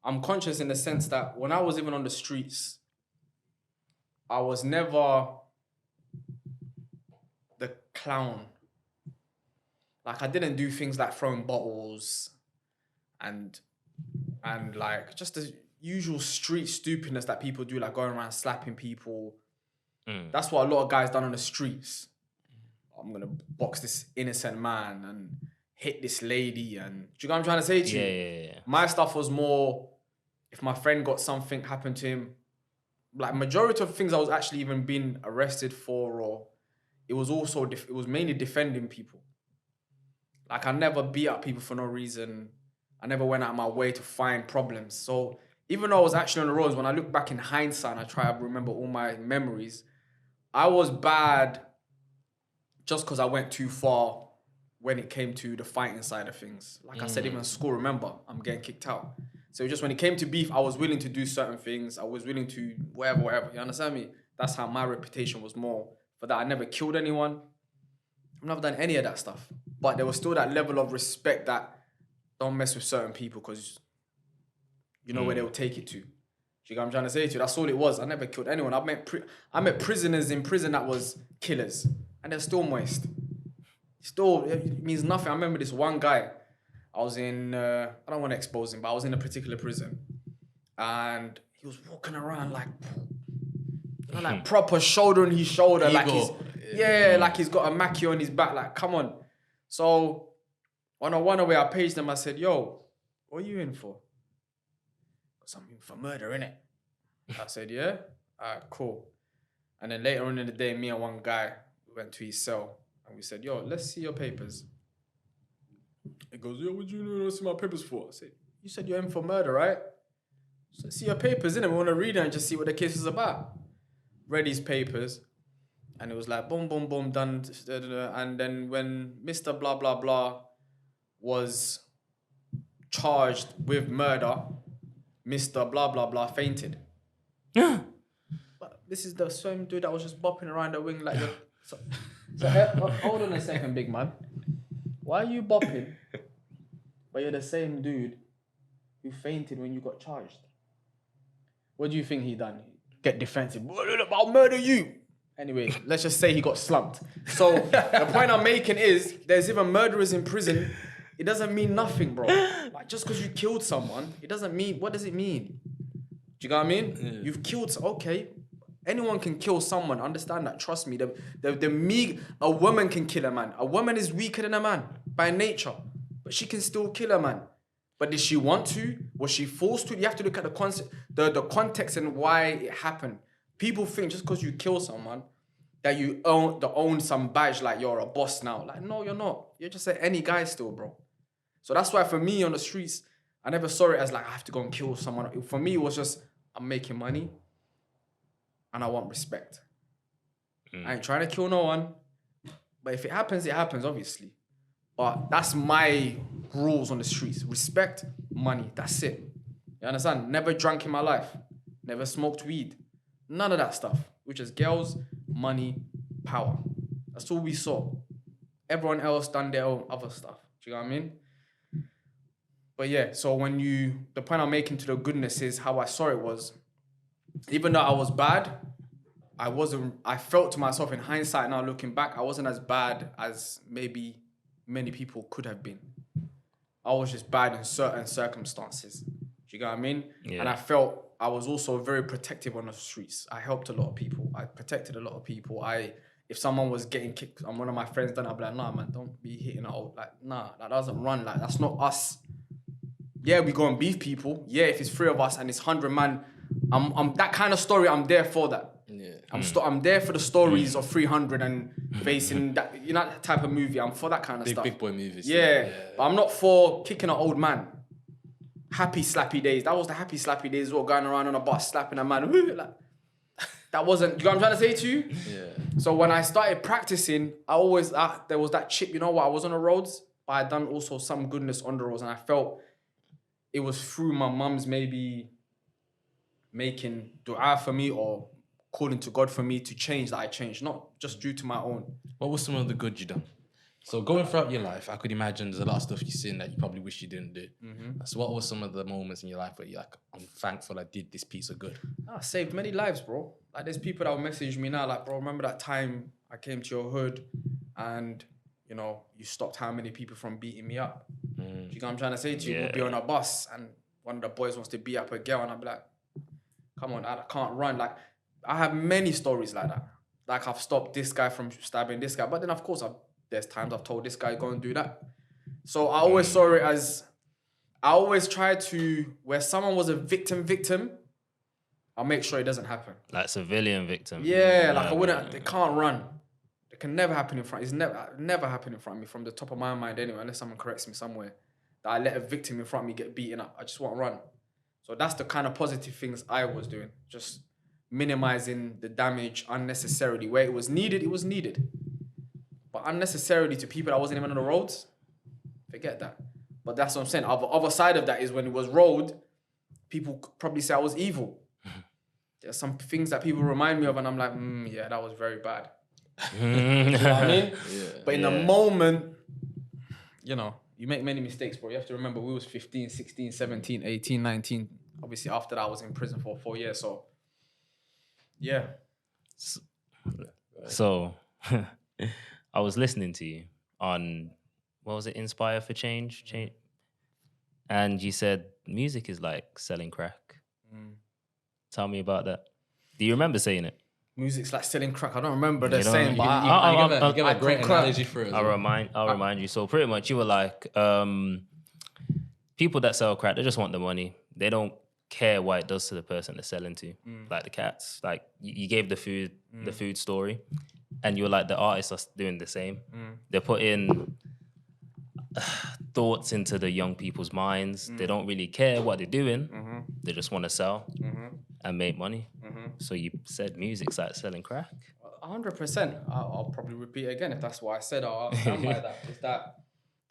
I'm conscious in the sense that when I was even on the streets, I was never the clown. Like, I didn't do things like throwing bottles and like just the usual street stupidness that people do, like going around slapping people. That's what a lot of guys done on the streets. I'm gonna box this innocent man and hit this lady, and do you know what I'm trying to say to you? Yeah. My stuff was more, if my friend got something happen to him, like majority of things I was actually even being arrested for, or it was also it was mainly defending people. Like, I never beat up people for no reason. I never went out of my way to find problems. So even though I was actually on the roads, when I look back in hindsight and I try to remember all my memories, I was bad just because I went too far when it came to the fighting side of things. Like I said, even at school, remember, I'm getting kicked out. So just when it came to beef, I was willing to do certain things. I was willing to whatever. You understand me? That's how my reputation was more. For that, I never killed anyone. I've never done any of that stuff. But there was still that level of respect that don't mess with certain people because you know where they'll take it to. Do you know what I'm trying to say to you? That's all it was. I never killed anyone. I met prisoners in prison that was killers. And they're still moist. Still, it means nothing. I remember this one guy. I was in, I don't want to expose him, but I was in a particular prison. And he was walking around like, you know, like proper shoulder on his shoulder. Like he's, like he's got a Mackie on his back. Like, come on. So on a one-away, I paged him. I said, yo, what are you in for? Something for murder, innit? I said, yeah? All right, cool. And then later on in the day, me and one guy went to his cell and we said, yo, let's see your papers. He goes, yo, what do you want to see my papers for? I said, you said you're in for murder, right? So see your papers, innit? We want to read it and just see what the case is about. Read his papers and it was like, boom, boom, boom, done. And then when Mr. Blah, blah, blah was charged with murder, Mr. Blah, blah, blah fainted. But this is the same dude that was just bopping around the wing like... So hold on a second, big man. Why are you bopping, but you're the same dude who fainted when you got charged? What do you think he done? Get defensive. I'll murder you. Anyway, let's just say he got slumped. So the point I'm making is there's even murderers in prison. It doesn't mean nothing, bro. Like, just because you killed someone, it doesn't mean, what does it mean? Do you know what I mean? Yeah. You've killed, okay. Anyone can kill someone, understand that, trust me. A woman can kill a man. A woman is weaker than a man by nature, but she can still kill a man. But did she want to? Was she forced to? You have to look at the context and why it happened. People think just because you kill someone, that you own some badge, like you're a boss now. Like, no, you're not. You're just any guy still, bro. So that's why for me on the streets, I never saw it as like, I have to go and kill someone. For me, it was just, I'm making money and I want respect. I ain't trying to kill no one. But if it happens, obviously. But that's my rules on the streets. Respect, money, that's it. You understand? Never drank in my life. Never smoked weed. None of that stuff. Which is girls, money, power. That's all we saw. Everyone else done their own other stuff. Do you know what I mean? But yeah, so the point I'm making to the goodness is how I saw it was, even though I was bad, I felt to myself in hindsight now looking back, I wasn't as bad as maybe many people could have been. I was just bad in certain circumstances. Do you get what I mean? Yeah. And I felt I was also very protective on the streets. I helped a lot of people. I protected a lot of people. If someone was getting kicked and one of my friends done, I'd be like, nah, man, don't be hitting it out. Like, nah, that doesn't run. Like, that's not us. Yeah, we go and beef people. Yeah, if it's 3 of us and it's 100 man, I'm that kind of story, I'm there for that. Yeah. I'm there for the stories of 300 and facing that, you know, that type of movie. I'm for that kind of stuff. Big boy movies. Yeah, but I'm not for kicking an old man. Happy slappy days. That was the happy slappy days as well, going around on a bus, slapping a man. Like, that wasn't, you know what I'm trying to say to you? Yeah. So when I started practicing, there was that chip, you know what, I was on the roads, but I done also some goodness on the roads, and I felt it was through my mum's maybe making dua for me or calling to God for me to change that I changed, not just due to my own. What was some of the good you done? So going throughout your life, I could imagine there's a lot of stuff you've seen that you probably wish you didn't do. So what were some of the moments in your life where you're like, I'm thankful I did this piece of good? I saved many lives, bro. Like, there's people that will message me now, like, bro, remember that time I came to your hood and, you know, you stopped how many people from beating me up? Do you know what I'm trying to say to you? We'll be on a bus and one of the boys wants to beat up a girl and I'll be like, come on, I can't run. Like, I have many stories like that. Like, I've stopped this guy from stabbing this guy. But then, of course, there's times I've told this guy, go and do that. So I always saw it as, I always try to, where someone was a victim, I'll make sure it doesn't happen. Like civilian victim. Yeah, like I wouldn't, they can't run. It can never happen in front. It's never happen in front of me from the top of my mind anyway, unless someone corrects me somewhere. That I let a victim in front of me get beaten up. I just want to run. So that's the kind of positive things I was doing. Just minimizing the damage unnecessarily. Where it was needed, it was needed. But unnecessarily to people that wasn't even on the roads, forget that. But that's what I'm saying. The other side of that is when it was road, people could probably say I was evil. There's some things that people remind me of and I'm like, yeah, that was very bad. You know what I mean? Yeah. But in the moment, you know, you make many mistakes, bro. You have to remember we was 15, 16, 17, 18, 19. Obviously, after that, I was in prison for 4 years. So, yeah. So, I was listening to you on, what was it, Inspire for Change? And you said music is like selling crack. Tell me about that. Do you remember saying it? Music's like selling crack. I don't remember the You know, saying, but You give a great analogy for it. I'll remind you. So pretty much you were like, people that sell crack, they just want the money. They don't care what it does to the person they're selling to. Like the cats. Like you gave the food story. And you were like, the artists are doing the same. They're putting thoughts into the young people's minds. They don't really care what they're doing. They just want to sell and make money. So you said music's like selling crack? 100%. I'll probably repeat it again if that's what I said. I'll stand by that. Is that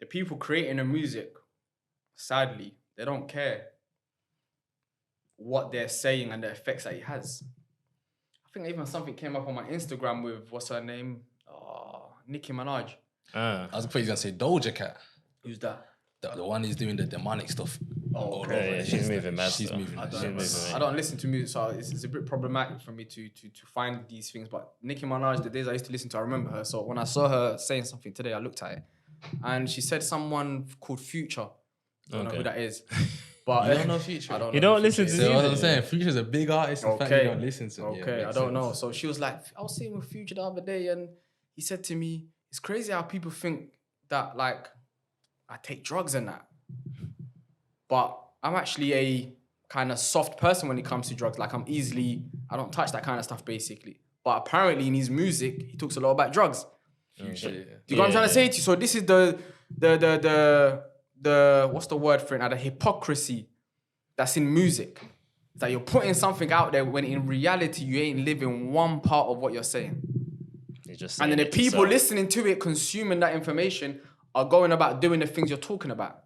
the people creating the music, sadly, they don't care what they're saying and the effects that it has. I think even something came up on my Instagram with, what's her name? Nicki Minaj. I was afraid you were going to say Doja Cat. Who's that? The one who's doing the demonic stuff. Yeah, she's moving mad. She's moving. I don't listen to music, so it's a bit problematic for me to find these things. But Nicki Minaj, the days I used to listen to, I remember her. So when I saw her saying something today, I looked at it. And she said someone called Future. I don't know who that is. But You don't know Future? I don't know. You don't listen to So what I'm music? saying, Future's a big artist. In fact, you don't listen to him. Okay, I don't know. So she was like, I was sitting with Future the other day and he said to me, it's crazy how people think that like I take drugs and that. But I'm actually a kind of soft person when it comes to drugs. Like I don't touch that kind of stuff basically. But apparently in his music, he talks a lot about drugs. Future, Do you know what I'm trying to say to you? So this is the what's the word for it now? The hypocrisy that's in music. That you're putting something out there when in reality you ain't living one part of what you're saying. You're just And then saying the it to people sell. listening to it, consuming that information, are going about doing the things you're talking about.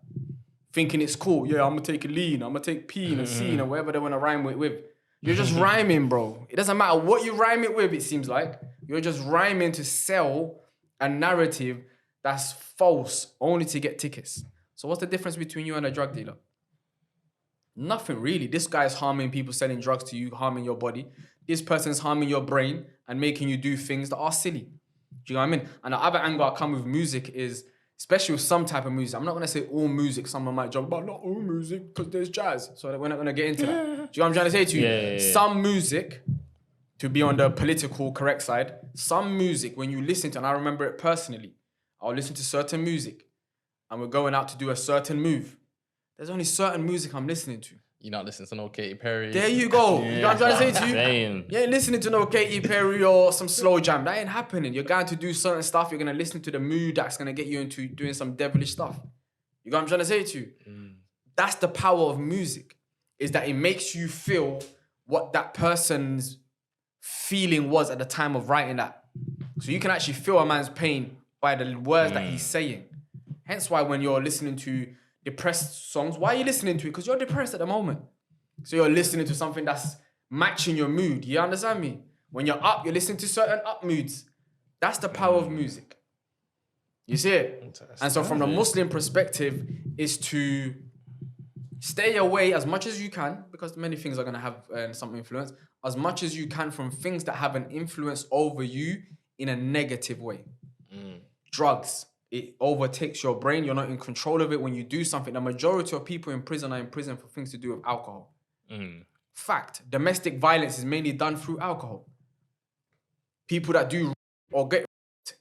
Thinking it's cool. Yeah, I'm going to take a lean. I'm going to take peen and scene and whatever they want to rhyme with. You're just rhyming, bro. It doesn't matter what you rhyme it with, it seems like. You're just rhyming to sell a narrative that's false only to get tickets. So what's the difference between you and a drug dealer? Nothing really. This guy's harming people selling drugs to you, harming your body. This person's harming your brain and making you do things that are silly. Do you know what I mean? And the other angle I come with music is, especially with some type of music, I'm not going to say all music. Someone might joke about not all music because there's jazz. So we're not going to get into that. Do you know what I'm trying to say to you? Yeah. Some music, to be on the political correct side, some music, when you listen to, and I remember it personally, I'll listen to certain music and we're going out to do a certain move. There's only certain music I'm listening to. You're not listening to no Katy Perry. There you go. You know what I'm trying to say to you? Same. You ain't listening to no Katy Perry or some slow jam. That ain't happening. You're going to do certain stuff. You're going to listen to the mood that's going to get you into doing some devilish stuff. You know what I'm trying to say to you? That's the power of music, is that it makes you feel what that person's feeling was at the time of writing that. So you can actually feel a man's pain by the words that he's saying. Hence why when you're listening to depressed songs, why are you listening to it? Because you're depressed at the moment. So you're listening to something that's matching your mood. You understand me? When you're up, you're listening to certain up moods. That's the power of music. You see it? And so from the Muslim perspective is to stay away as much as you can, because many things are going to have some influence, as much as you can from things that have an influence over you in a negative way. Drugs. It overtakes your brain. You're not in control of it. When you do something, the majority of people in prison are in prison for things to do with alcohol. Fact. Domestic violence is mainly done through alcohol. People that do or get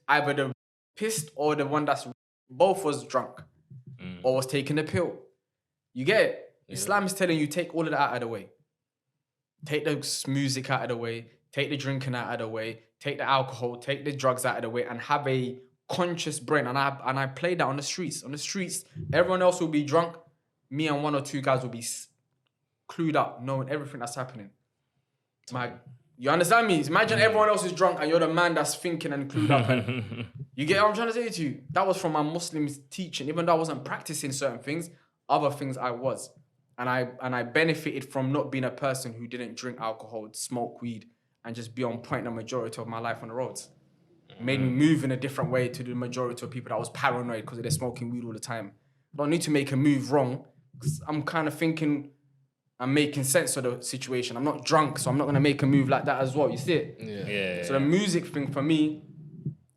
either the pissed or the one that's both was drunk or was taking the pill. You get it? Yeah. Islam is telling you take all of that out of the way. Take the music out of the way. Take the drinking out of the way. Take the alcohol. Take the drugs out of the way and have a conscious brain. And I play that on the streets. On the streets, everyone else will be drunk. Me and one or two guys will be clued up, knowing everything that's happening. You understand me? Imagine everyone else is drunk and you're the man that's thinking and clued up. And you get what I'm trying to say to you? That was from my Muslim teaching. Even though I wasn't practicing certain things, other things I was. And I benefited from not being a person who didn't drink alcohol, smoke weed, and just be on point the majority of my life on the roads. Made me move in a different way to the majority of people that was paranoid because they're smoking weed all the time. I don't need to make a move wrong because I'm kind of thinking I'm making sense of the situation. I'm not drunk, so I'm not going to make a move like that as well. You see it? Yeah. So the music thing for me,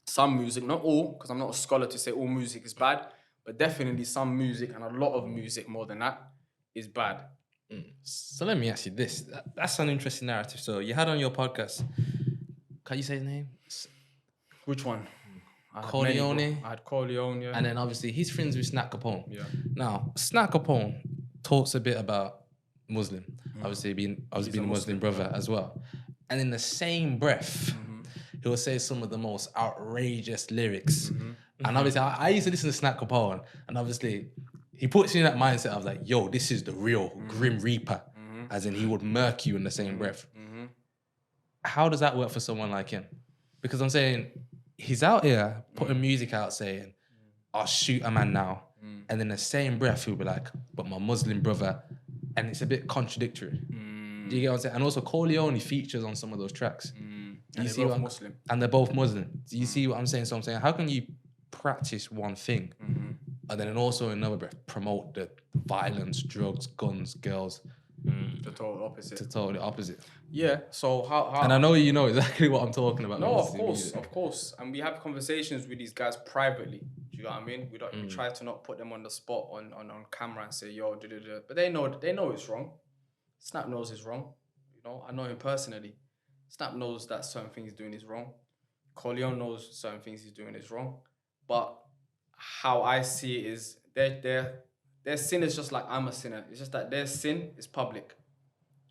some music, not all, because I'm not a scholar to say all music is bad, but definitely some music and a lot of music more than that is bad. So let me ask you this. That's an interesting narrative. So you had on your podcast, can you say his name? Which one? Corleone. I had Corleone, yeah. And then obviously he's friends with Snack Capone. Yeah. Now, Snack Capone talks a bit about Muslim, obviously being a Muslim brother as well. And in the same breath, he'll say some of the most outrageous lyrics. And obviously, I used to listen to Snack Capone, and obviously, he puts you in that mindset of like, yo, this is the real Grim Reaper, as in he would murk you in the same breath. How does that work for someone like him? Because I'm saying, he's out here putting music out saying, I'll shoot a man now. And in the same breath, he'll be like, but my Muslim brother. And it's a bit contradictory. Do you get what I'm saying? And also, Corleone features on some of those tracks. And they're both Muslim. And they're both Muslim. Do you see what I'm saying? So I'm saying, how can you practice one thing and then also in another breath promote the violence, drugs, guns, girls? The total opposite. The totally opposite. Yeah. So how? And I know you know exactly what I'm talking about. No, of course. And we have conversations with these guys privately. Do you know what I mean? We don't. We try to not put them on the spot on camera and say, yo, da. But they know it's wrong. Snap knows it's wrong. You know, I know him personally. Snap knows that certain things he's doing is wrong. Corleone knows certain things he's doing is wrong. But how I see it is their sin is just like I'm a sinner. It's just that their sin is public.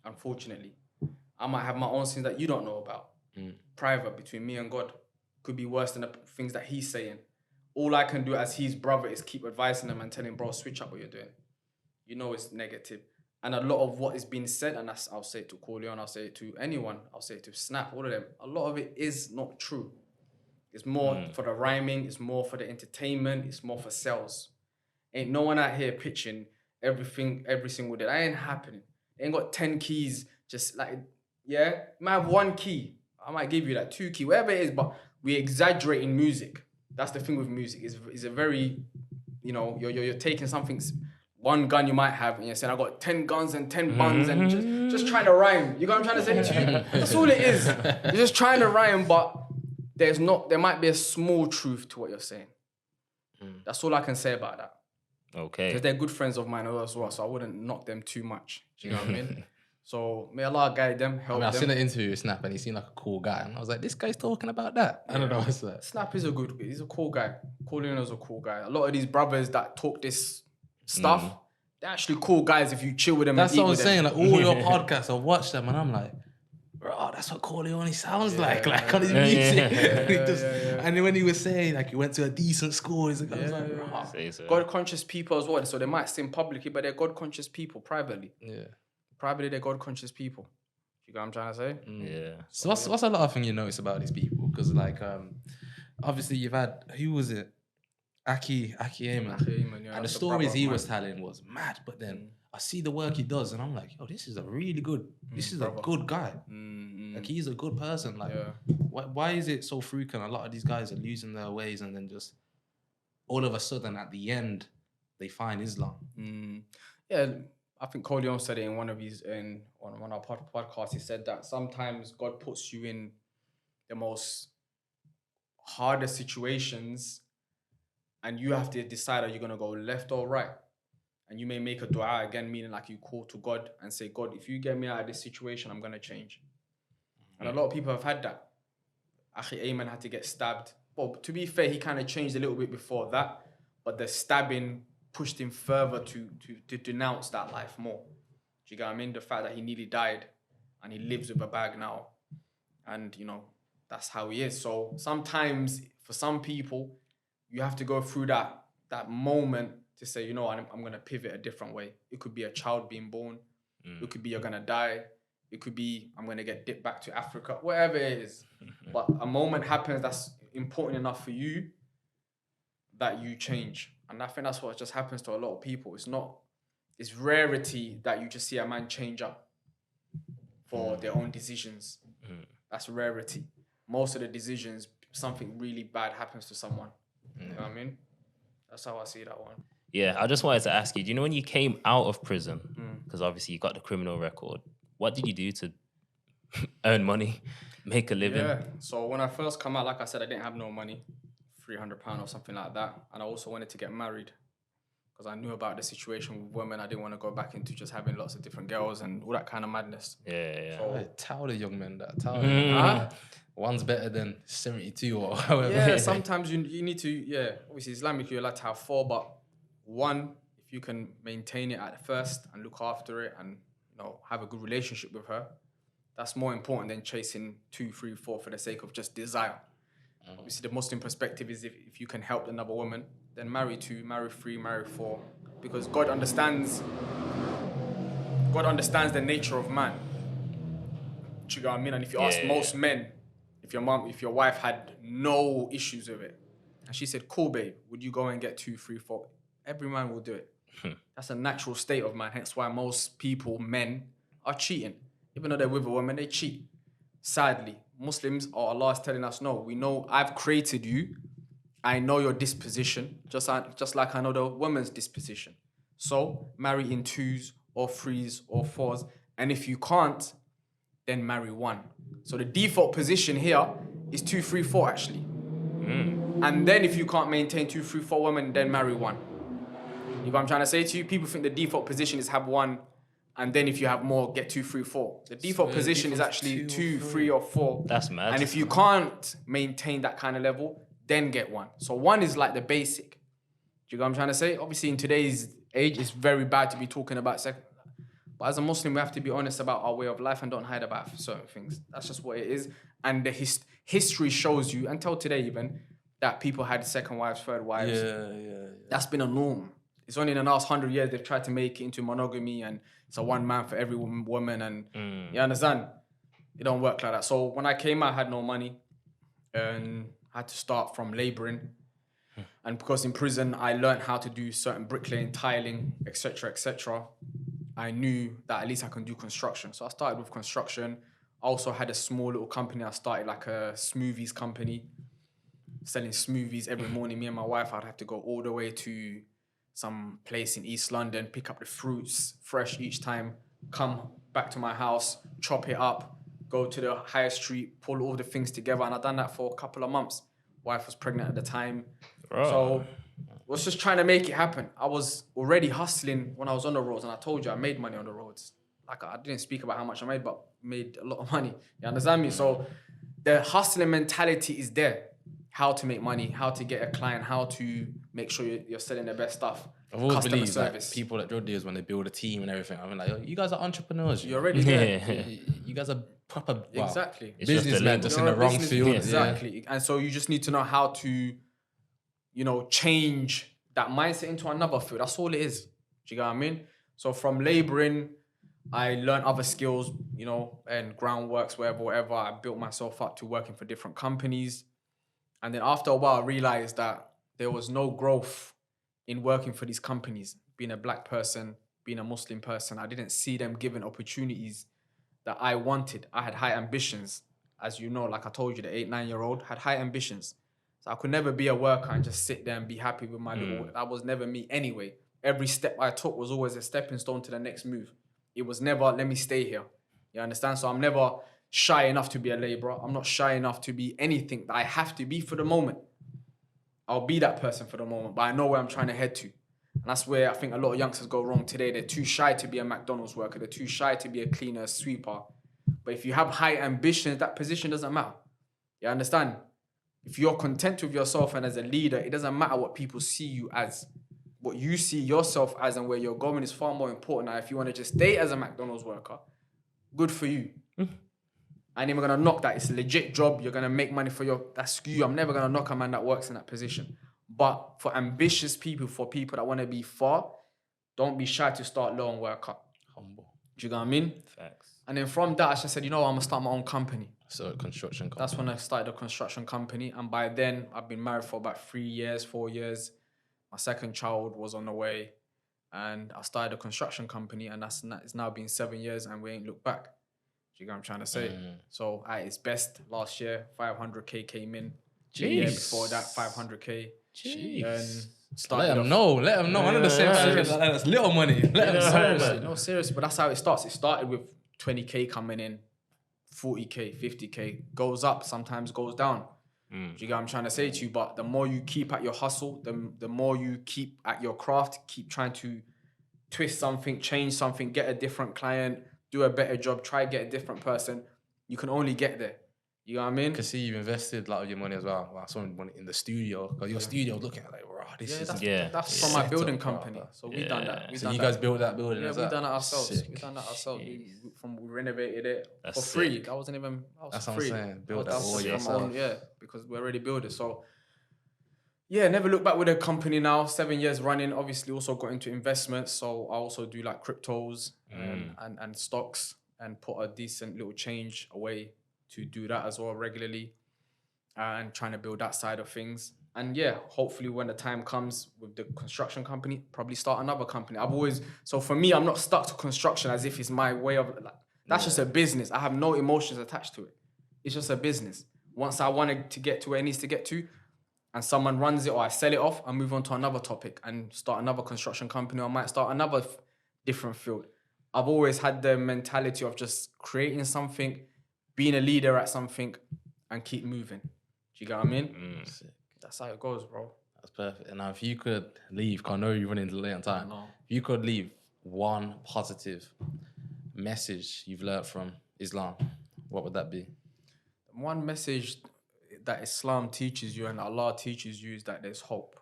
Unfortunately, I might have my own sins that you don't know about. Private between me and God. Could be worse than the things that he's saying. All I can do as his brother is keep advising him and telling him, bro, switch up what you're doing. You know it's negative. And a lot of what is being said, and I'll say it to Corleone, I'll say it to anyone, I'll say it to Snap, all of them, a lot of it is not true. It's more for the rhyming. It's more for the entertainment. It's more for sales. Ain't no one out here pitching everything every single day. That ain't happening. They ain't got 10 keys. Just like, yeah, you might have 1 key. I might give you that 2 key, whatever it is. But we exaggerate in music. That's the thing with music. It's a very, you know, you're taking something. 1 gun you might have, and you're saying I got 10 guns and 10 buns, and just trying to rhyme. You know what I'm trying to say to you? That's all it is. You're just trying to rhyme, but there might be a small truth to what you're saying. That's all I can say about that. Okay. Because they're good friends of mine as well, so I wouldn't knock them too much. Do you know what I mean? So may Allah guide them, help them. I've seen an interview with Snap and he seemed like a cool guy, and I was like, this guy's talking about that. I don't know what's that. Snap is he's a cool guy. Coolio's a cool guy. A lot of these brothers that talk this stuff, they're actually cool guys if you chill with them. That's and eat what I'm with saying. them. Like all your podcasts, I watch them and I'm like, bro, that's what Corleone sounds like on his music. And then when he was saying like he went to a decent school, he's like, I was like, bro. God-conscious people as well. So they might sing publicly, but they're God-conscious people privately. Yeah. Privately, they're God-conscious people. You know what I'm trying to say? Yeah. So what's a lot of thing you notice about these people? Because like obviously you've had, who was it? Aki Ayman. And the stories he was telling was mad, but then I see the work he does and I'm like, yo, this is a really good, this is a good guy. Like he's a good person. Like why is it so frequent? A lot of these guys are losing their ways and then just all of a sudden at the end they find Islam. Yeah, I think Corleone said it in one of our podcasts. He said that sometimes God puts you in the most hardest situations and you have to decide, are you going to go left or right? And you may make a dua again, meaning like you call to God and say, God, if you get me out of this situation, I'm going to change. And a lot of people have had that. Akhi Ayman had to get stabbed. Well, to be fair, he kind of changed a little bit before that, but the stabbing pushed him further to denounce that life more. Do you get what I mean? The fact that he nearly died and he lives with a bag now. And, you know, that's how he is. So sometimes for some people, you have to go through that moment to say, you know, I'm going to pivot a different way. It could be a child being born. It could be you're going to die. It could be I'm going to get dipped back to Africa, whatever it is. But a moment happens that's important enough for you that you change. And I think that's what just happens to a lot of people. It's rarity that you just see a man change up for their own decisions. That's rarity. Most of the decisions, something really bad happens to someone. You know what I mean? That's how I see that one. Yeah, I just wanted to ask you, do you know when you came out of prison, because obviously you got the criminal record, what did you do to earn money, make a living? Yeah, so when I first come out, like I said, I didn't have no money, £300 or something like that. And I also wanted to get married because I knew about the situation with women. I didn't want to go back into just having lots of different girls and all that kind of madness. Yeah. So, tell the young men that. Tell them. One's better than 72 or however. Yeah, sometimes you need to, obviously Islamically you're allowed to have 4, but 1, if you can maintain it at first and look after it and, you know, have a good relationship with her, that's more important than chasing 2, 3, 4 for the sake of just desire. Obviously the Muslim perspective is if you can help another woman, then marry 2, marry 3, marry 4, because God understands the nature of man. Do you know what I mean? And if you ask most men, if your wife had no issues with it, and she said, cool, babe, would you go and get 2, 3, 4? Every man will do it. That's a natural state of man. Hence why most people, men, are cheating. Even though they're with a woman, they cheat. Sadly, Muslims, Allah is telling us, no, we know I've created you. I know your disposition, just like I know the woman's disposition. So marry in 2s or 3s or 4s. And if you can't, then marry 1. So the default position here is 2, 3, 4 actually. And then if you can't maintain 2, 3, 4 women, then marry 1. You know what I'm trying to say to you? People think the default position is have 1, and then if you have more, get 2, 3, 4. The default position is actually 2, 3, or 4. That's mad. And if you can't maintain that kind of level, then get 1. So 1 is like the basic. Do you know what I'm trying to say? Obviously, in today's age, it's very bad to be talking about sex. But as a Muslim, we have to be honest about our way of life and don't hide about certain things. That's just what it is. And the history shows you, until today even, that people had second wives, third wives. Yeah. That's been a norm. It's only in the last 100 years they've tried to make it into monogamy and it's a one man for every woman and you understand? It don't work like that. So when I came out, I had no money and I had to start from labouring. And because in prison, I learned how to do certain bricklaying, tiling, etc. I knew that at least I can do construction. So I started with construction. I also had a small little company. I started like a smoothies company, selling smoothies every morning. Me and my wife, I'd have to go all the way to some place in East London, pick up the fruits fresh each time, come back to my house, chop it up, go to the higher street, pull all the things together. And I'd done that for a couple of months. Wife was pregnant at the time. So I was just trying to make it happen. I was already hustling when I was on the roads, and I told you I made money on the roads. Like I didn't speak about how much I made, but made a lot of money. You understand me? So the hustling mentality is there. How to make money, how to get a client, how to make sure you're selling the best stuff. I've always Customer believed service. that people at drug dealers, when they build a team and everything, I'm like, you guys are entrepreneurs. You're already there. You guys are proper Exactly. businessmen just in the wrong field. Exactly. And so you just need to know how to, change that mindset into another field. That's all it is. Do you get what I mean? So from labouring, I learned other skills, and groundworks, whatever. I built myself up to working for different companies. And then after a while, I realized that there was no growth in working for these companies. Being a black person, being a Muslim person, I didn't see them given opportunities that I wanted. I had high ambitions. As you know, like I told you, the 8-9-year-old had high ambitions. So I could never be a worker and just sit there and be happy with my little... That was never me anyway. Every step I took was always a stepping stone to the next move. It was never, let me stay here. You understand? So I'm never shy enough to be a labourer. I'm not shy enough to be anything that I have to be for the moment. I'll be that person for the moment, but I know where I'm trying to head to. And that's where I think a lot of youngsters go wrong today. They're too shy to be a McDonald's worker. They're too shy to be a cleaner, sweeper. But if you have high ambitions, that position doesn't matter. You understand? If you're content with yourself and as a leader, it doesn't matter what people see you as. What you see yourself as and where you're going is far more important. Now, if you want to just stay as a McDonald's worker, good for you. I ain't even gonna knock that. It's a legit job. You're gonna make money for that's you. I'm never gonna knock a man that works in that position. But for ambitious people, for people that want to be far, don't be shy to start low and work up. Humble. Do you know what I mean? Facts. And then from that, I just said, I'm gonna start my own company. So construction company. That's when I started a construction company. And by then, I've been married for about 3 years, 4 years. My second child was on the way. And I started a construction company. And it's now been 7 years and we ain't looked back. Do you get what I'm trying to say? So at its best, last year, 500K came in. The year before that, 500K. Jeez. Started Let them know. I know the same thing. That's little money. Let them know. No, seriously. But that's how it starts. It started with 20K coming in, 40K, 50K. Goes up, sometimes goes down. Do you get what I'm trying to say to you? But the more you keep at your hustle, the more you keep at your craft, keep trying to twist something, change something, get a different client, do a better job, try get a different person, you can only get there. You know what I mean? I can see you've invested a lot of your money as well. Like some money in the studio. Because your studio looking at like, wow, that's from my building company. So we've done that. So you guys built that building? Yeah, we've done it ourselves. Sick. We've done that ourselves. We renovated it That's for free. sick. That wasn't even That's free. what I'm saying. Build that all from yourself. yeah, because we already built it. So yeah, never look back with the company now. 7 years running. Obviously, also got into investments. So I also do like cryptos and stocks and put a decent little change away to do that as well regularly and trying to build that side of things. And yeah, hopefully when the time comes with the construction company, probably start another company. So for me, I'm not stuck to construction as if it's my way of, that's just a business. I have no emotions attached to it. It's just a business. Once I wanted to get to where it needs to get to and someone runs it or I sell it off, I move on to another topic and start another construction company or I might start another different field. I've always had the mentality of just creating something, being a leader at something and keep moving. Do you get what I mean? That's how it goes, bro. That's perfect. And now if you could leave, because I know you're running late on time. If you could leave one positive message you've learned from Islam, what would that be? One message that Islam teaches you and Allah teaches you is that there's hope.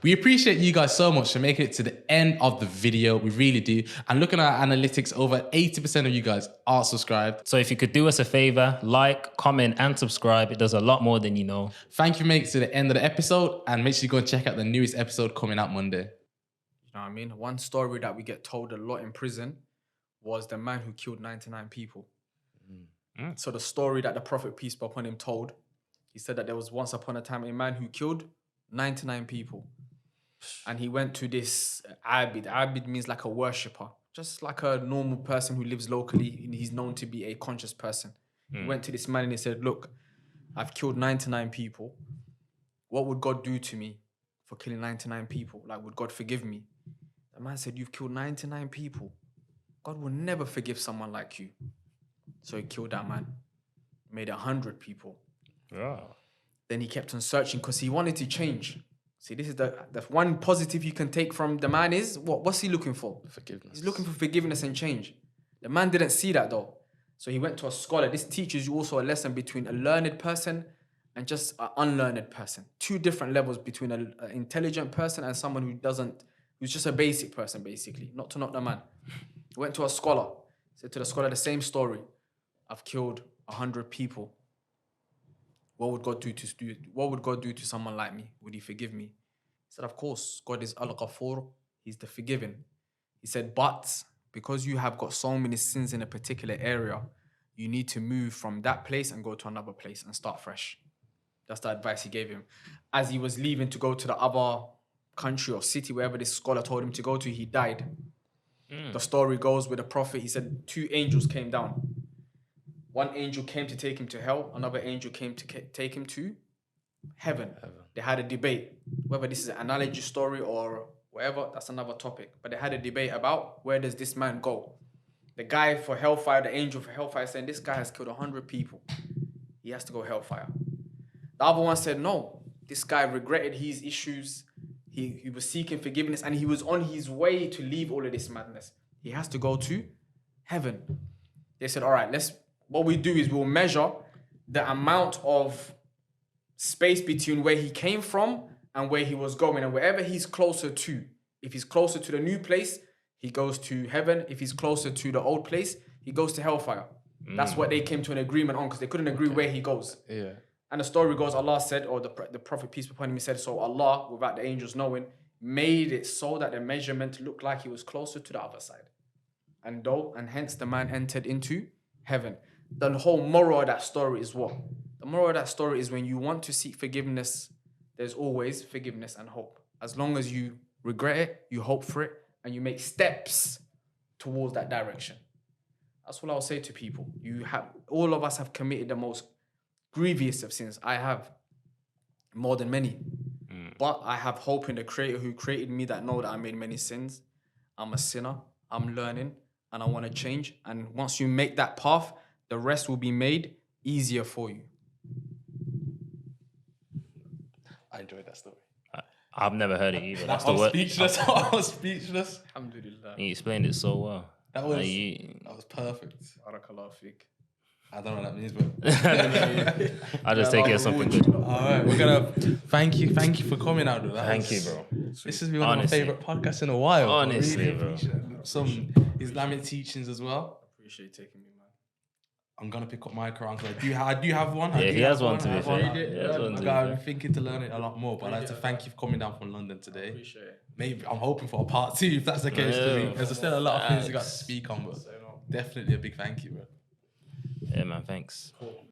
We appreciate you guys so much for making it to the end of the video. We really do. And looking at our analytics, over 80% of you guys are subscribed. So if you could do us a favor, like, comment, and subscribe. It does a lot more than you know. Thank you for making it to the end of the episode. And make sure you go and check out the newest episode coming out Monday. You know what I mean? One story that we get told a lot in prison was the man who killed 99 people. So the story that the Prophet, peace be upon him, told He said that there was once upon a time a man who killed 99 people. And he went to this Abid. Abid means like a worshipper, just like a normal person who lives locally. And he's known to be a conscious person. He went to this man and he said, look, I've killed 99 people. What would God do to me for killing 99 people? Like, would God forgive me? The man said, you've killed 99 people. God will never forgive someone like you. So he killed that man, made 100 people. Yeah. Then he kept on searching because he wanted to change. See, this is the one positive you can take from the man is, what's he looking for? Forgiveness. He's looking for forgiveness and change. The man didn't see that though. So he went to a scholar. This teaches you also a lesson between a learned person and just an unlearned person. Two different levels between an intelligent person and someone who's just a basic person, basically. Not to knock the man. He went to a scholar. Said to the scholar the same story. I've killed 100 people. What would God do to someone like me? Would he forgive me? He said, of course, God is Al-Ghafur. He's the forgiving. He said, but because you have got so many sins in a particular area, you need to move from that place and go to another place and start fresh. That's the advice he gave him. As he was leaving to go to the other country or city, wherever this scholar told him to go to, he died. The story goes with the prophet, he said 2 angels came down. One angel came to take him to hell. Another angel came to take him to heaven. They had a debate. Whether this is an analogy story or whatever, that's another topic. But they had a debate about where does this man go? The guy for hellfire, the angel for hellfire, saying this guy has killed 100 people. He has to go hellfire. The other one said, no, this guy regretted his issues. He was seeking forgiveness and he was on his way to leave all of this madness. He has to go to heaven. They said, all right, what we do is we'll measure the amount of space between where he came from and where he was going. And wherever he's closer to, if he's closer to the new place, he goes to heaven. If he's closer to the old place, he goes to hellfire. That's what they came to an agreement on because they couldn't agree where he goes. Yeah. And the story goes, Allah said, or the Prophet, peace be upon him, he said, so Allah, without the angels knowing, made it so that the measurement looked like he was closer to the other side. And hence the man entered into heaven. The whole moral of that story is what? The moral of that story is when you want to seek forgiveness, there's always forgiveness and hope. As long as you regret it, you hope for it, and you make steps towards that direction. That's what I'll say to people. All of us have committed the most grievous of sins. I have more than many. But I have hope in the Creator who created me that know that I made many sins. I'm a sinner. I'm learning and I want to change. And once you make that path, the rest will be made easier for you. I enjoyed that story. I've never heard it either. That's I the was word. speechless. I was speechless. Alhamdulillah. He explained it so well. That was perfect. Barakallahu feek. I don't know what that means, but I'll just take it as something good. all right, we're gonna thank you for coming out. Thank you, bro. This has been one of my Honestly. favorite podcasts in a while. Honestly, I really bro. appreciate it. Some Islamic teachings as well. Appreciate you taking me, man. I'm gonna pick up my Quran because I do have one. Yeah, he has one to be fair. He has one to be I'm thinking to learn it a lot more, but I'd like to thank you for coming down from London today. Appreciate it. Maybe I'm hoping for a part 2 if that's the case. Yeah. There's still a lot of things we got to speak on, but definitely a big thank you, bro. Yeah, man. Thanks. Cool.